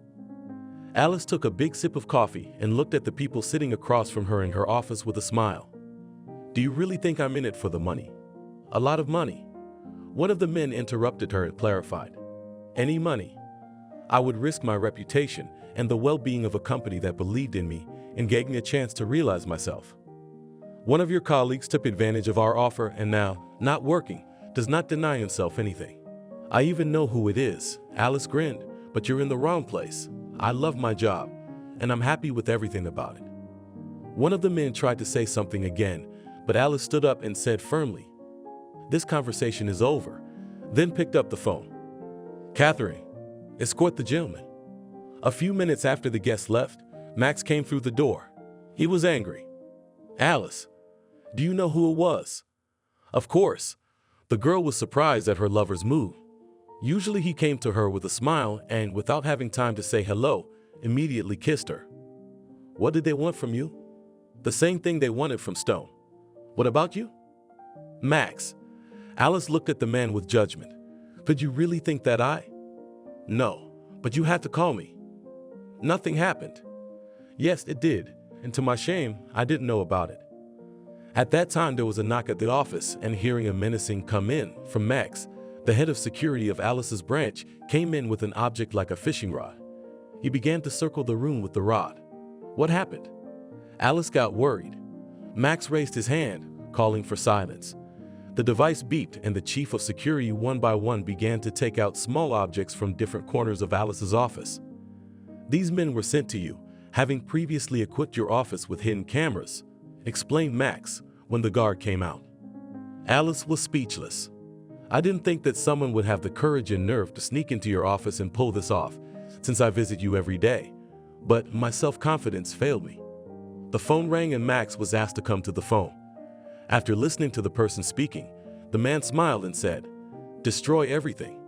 Alice took a big sip of coffee and looked at the people sitting across from her in her office with a smile. Do you really think I'm in it for the money? A lot of money. One of the men interrupted her and clarified. Any money. I would risk my reputation and the well-being of a company that believed in me and gave me a chance to realize myself. One of your colleagues took advantage of our offer and now, not working, does not deny himself anything. I even know who it is. Alice grinned, but you're in the wrong place. I love my job, and I'm happy with everything about it. One of the men tried to say something again, but Alice stood up and said firmly, this conversation is over, then picked up the phone. Catherine, escort the gentleman. A few minutes after the guest left, Max came through the door. He was angry. Alice, do you know who it was? Of course. The girl was surprised at her lover's mood. Usually he came to her with a smile and, without having time to say hello, immediately kissed her. What did they want from you? The same thing they wanted from Stone. What about you? Max. Alice looked at the man with judgment. Could you really think that I? No, but you had to call me. Nothing happened. Yes, it did, and to my shame, I didn't know about it. At that time, there was a knock at the office, and hearing a menacing come in from Max, the head of security of Alice's branch came in with an object like a fishing rod. He began to circle the room with the rod. What happened? Alice got worried. Max raised his hand, calling for silence. The device beeped, and the chief of security one by one began to take out small objects from different corners of Alice's office. These men were sent to you, having previously equipped your office with hidden cameras, explained Max when the guard came out. Alice was speechless. I didn't think that someone would have the courage and nerve to sneak into your office and pull this off, since I visit you every day, but my self-confidence failed me. The phone rang and Max was asked to come to the phone. After listening to the person speaking, the man smiled and said, destroy everything.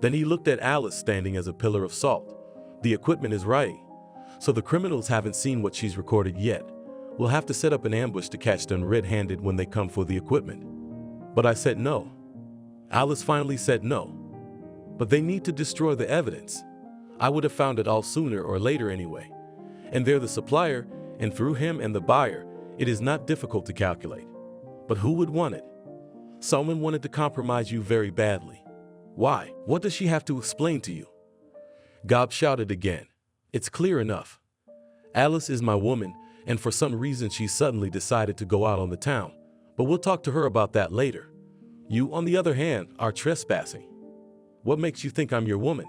Then he looked at Alice standing as a pillar of salt. The equipment is right, so the criminals haven't seen what she's recorded yet. We'll have to set up an ambush to catch them red-handed when they come for the equipment. But I said no. Alice finally said no. But they need to destroy the evidence. I would have found it all sooner or later anyway. And they're the supplier, and through him and the buyer, it is not difficult to calculate. But who would want it? Someone wanted to compromise you very badly. Why? What does she have to explain to you? Gob shouted again. It's clear enough. Alice is my woman, and for some reason she suddenly decided to go out on the town. But we'll talk to her about that later. You, on the other hand, are trespassing. What makes you think I'm your woman?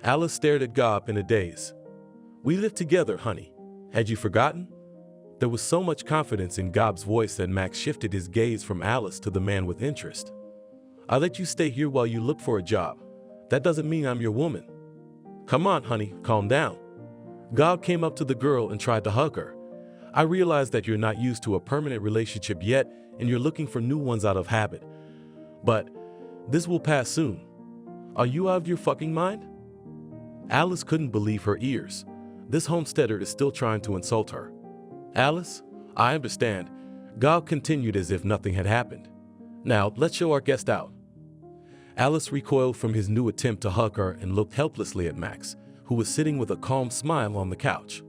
Alice stared at Gob in a daze. We live together, honey. Had you forgotten? There was so much confidence in Gob's voice that Max shifted his gaze from Alice to the man with interest. I'll let you stay here while you look for a job. That doesn't mean I'm your woman. Come on, honey, calm down. Gob came up to the girl and tried to hug her. I realize that you're not used to a permanent relationship yet and you're looking for new ones out of habit. But this will pass soon. Are you out of your fucking mind? Alice couldn't believe her ears. This homesteader is still trying to insult her. Alice, I understand. Gob continued as if nothing had happened. Now, let's show our guest out. Alice recoiled from his new attempt to hug her and looked helplessly at Max, who was sitting with a calm smile on the couch.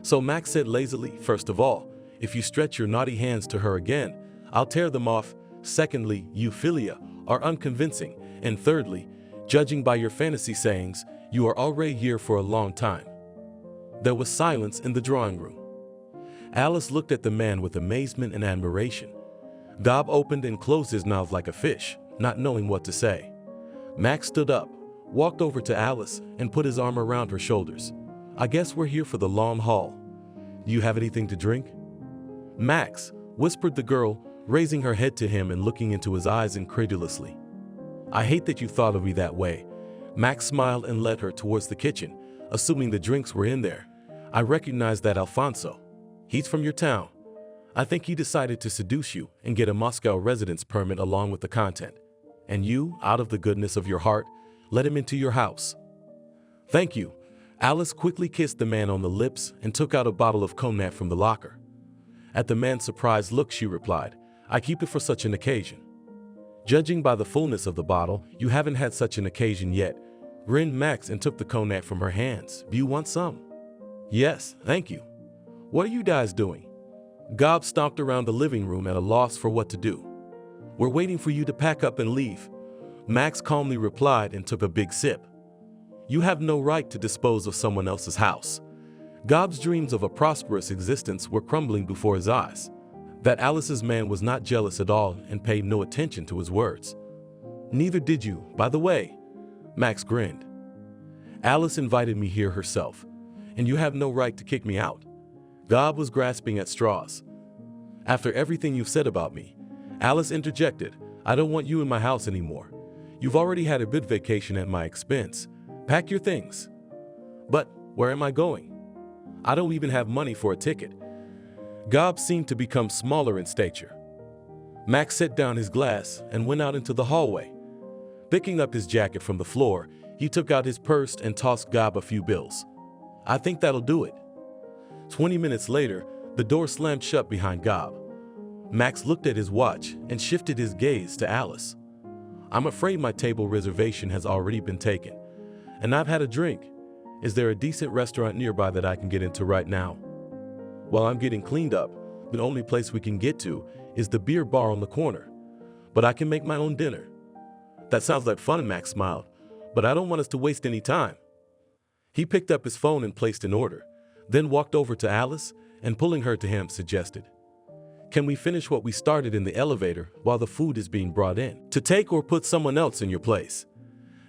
So Max said lazily, first of all, if you stretch your naughty hands to her again, I'll tear them off. Secondly, you philia are unconvincing. And thirdly, judging by your fantasy sayings, you are already here for a long time. There was silence in the drawing room. Alice looked at the man with amazement and admiration. Gob opened and closed his mouth like a fish, not knowing what to say. Max stood up, walked over to Alice, and put his arm around her shoulders. I guess we're here for the long haul. Do you have anything to drink? Max, whispered the girl, raising her head to him and looking into his eyes incredulously. I hate that you thought of me that way. Max smiled and led her towards the kitchen, assuming the drinks were in there. I recognize that Alfonso. He's from your town. I think he decided to seduce you and get a Moscow residence permit along with the content. And you, out of the goodness of your heart, let him into your house. Thank you. Alice quickly kissed the man on the lips and took out a bottle of cognac from the locker. At the man's surprised look, she replied, I keep it for such an occasion. Judging by the fullness of the bottle, you haven't had such an occasion yet, grinned Max and took the cognac from her hands. Do you want some? Yes, thank you. What are you guys doing? Gob stomped around the living room at a loss for what to do. We're waiting for you to pack up and leave. Max calmly replied and took a big sip. You have no right to dispose of someone else's house. Gob's dreams of a prosperous existence were crumbling before his eyes. That Alice's man was not jealous at all and paid no attention to his words. Neither did you, by the way. Max grinned. Alice invited me here herself, and you have no right to kick me out. Gob was grasping at straws. After everything you've said about me, Alice interjected, I don't want you in my house anymore. You've already had a good vacation at my expense. Pack your things. But where am I going? I don't even have money for a ticket. Gob seemed to become smaller in stature. Max set down his glass and went out into the hallway. Picking up his jacket from the floor, he took out his purse and tossed Gob a few bills. I think that'll do it. 20 minutes later, the door slammed shut behind Gob. Max looked at his watch and shifted his gaze to Alice. I'm afraid my table reservation has already been taken, and I've had a drink. Is there a decent restaurant nearby that I can get into right now? While I'm getting cleaned up, the only place we can get to is the beer bar on the corner. But I can make my own dinner. That sounds like fun, Max smiled, but I don't want us to waste any time. He picked up his phone and placed an order, then walked over to Alice and pulling her to him suggested, can we finish what we started in the elevator while the food is being brought in? To take or put someone else in your place?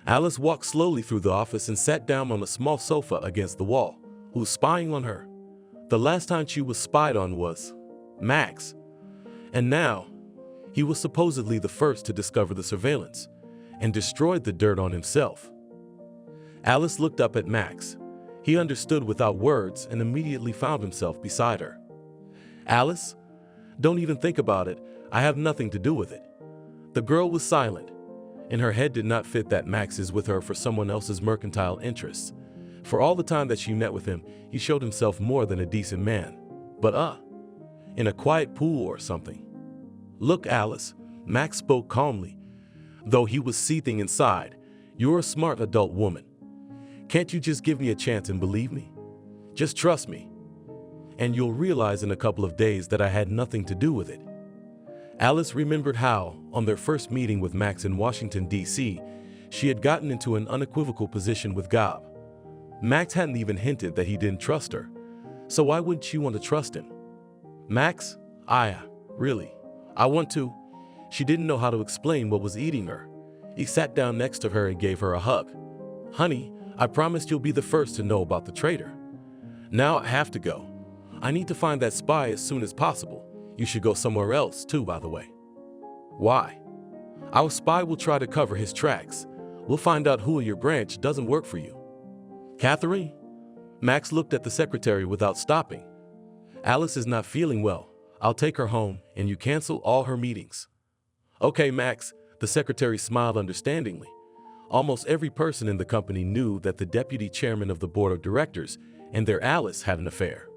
Alice walked slowly through the office and sat down on a small sofa against the wall, who was spying on her. The last time she was spied on was Max. And now, he was supposedly the first to discover the surveillance and destroyed the dirt on himself. Alice looked up at Max. He understood without words and immediately found himself beside her. Alice, don't even think about it. I have nothing to do with it. The girl was silent. In her head did not fit that Max is with her for someone else's mercantile interests. For all the time that she met with him, he showed himself more than a decent man. But in a quiet pool or something. Look, Alice, Max spoke calmly, though he was seething inside. You're a smart adult woman. Can't you just give me a chance and believe me? Just trust me. And you'll realize in a couple of days that I had nothing to do with it. Alice remembered how, on their first meeting with Max in Washington, D.C., she had gotten into an unequivocal position with Gob. Max hadn't even hinted that he didn't trust her. So why wouldn't she want to trust him? Max, really, I want to. She didn't know how to explain what was eating her. He sat down next to her and gave her a hug. Honey, I promised you'll be the first to know about the traitor. Now I have to go. I need to find that spy as soon as possible. You should go somewhere else too, by the way. Why? Our spy will try to cover his tracks. We'll find out who in your branch doesn't work for you. Catherine? Max looked at the secretary without stopping. Alice is not feeling well. I'll take her home and you cancel all her meetings. Okay, Max, the secretary smiled understandingly. Almost every person in the company knew that the deputy chairman of the board of directors and their Alice had an affair.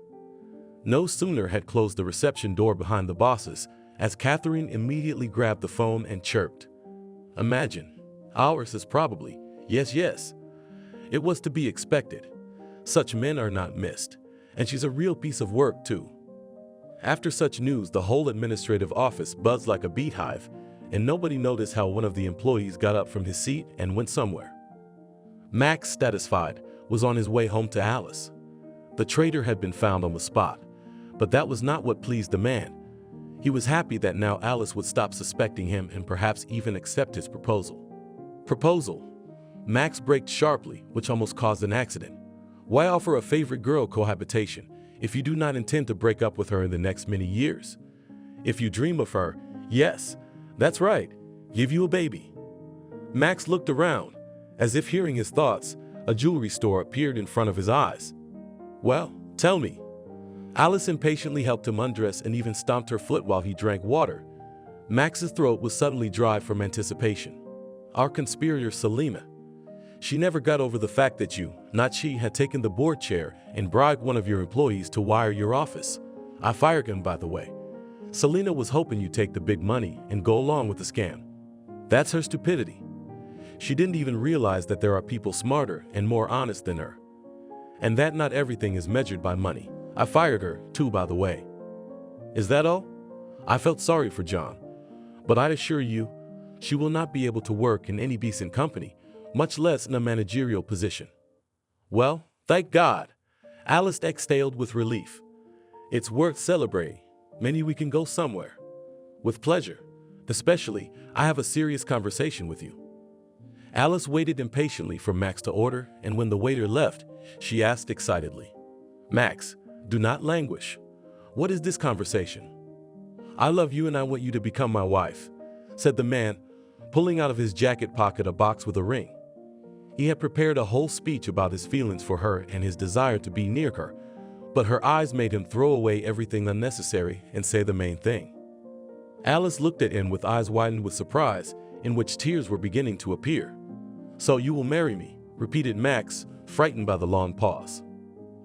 No sooner had closed the reception door behind the bosses as Catherine immediately grabbed the phone and chirped. Imagine, ours is probably, yes. It was to be expected. Such men are not missed, and she's a real piece of work too. After such news, the whole administrative office buzzed like a beehive, and nobody noticed how one of the employees got up from his seat and went somewhere. Max, satisfied, was on his way home to Alice. The traitor had been found on the spot, but that was not what pleased the man. He was happy that now Alice would stop suspecting him and perhaps even accept his proposal. Proposal? Max braked sharply, which almost caused an accident. Why offer a favorite girl cohabitation if you do not intend to break up with her in the next many years? If you dream of her, yes, that's right, give you a baby. Max looked around. As if hearing his thoughts, a jewelry store appeared in front of his eyes. Well, tell me. Alice impatiently helped him undress and even stomped her foot while he drank water. Max's throat was suddenly dry from anticipation. Our conspirator Selena. She never got over the fact that you, not she, had taken the board chair and bribed one of your employees to wire your office. I fired him, by the way. Selena was hoping you'd take the big money and go along with the scam. That's her stupidity. She didn't even realize that there are people smarter and more honest than her. And that not everything is measured by money. I fired her, too, by the way. Is that all? I felt sorry for John. But I'd assure you, she will not be able to work in any decent company, much less in a managerial position. Well, thank God. Alice exhaled with relief. It's worth celebrating. Maybe we can go somewhere. With pleasure. Especially, I have a serious conversation with you. Alice waited impatiently for Max to order, and when the waiter left, she asked excitedly, Max, do not languish. What is this conversation? I love you and I want you to become my wife, said the man, pulling out of his jacket pocket a box with a ring. He had prepared a whole speech about his feelings for her and his desire to be near her, but her eyes made him throw away everything unnecessary and say the main thing. Alice looked at him with eyes widened with surprise, in which tears were beginning to appear. So you will marry me, repeated Max, frightened by the long pause.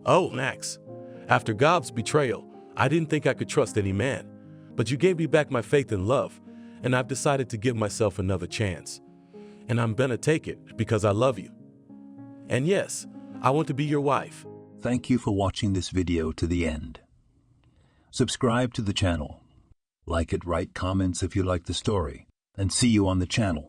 Oh, Max, after Gob's betrayal, I didn't think I could trust any man, but you gave me back my faith and love, and I've decided to give myself another chance. And I'm gonna take it because I love you. And yes, I want to be your wife. Thank you for watching this video to the end. Subscribe to the channel. Like it, write comments if you like the story, and see you on the channel.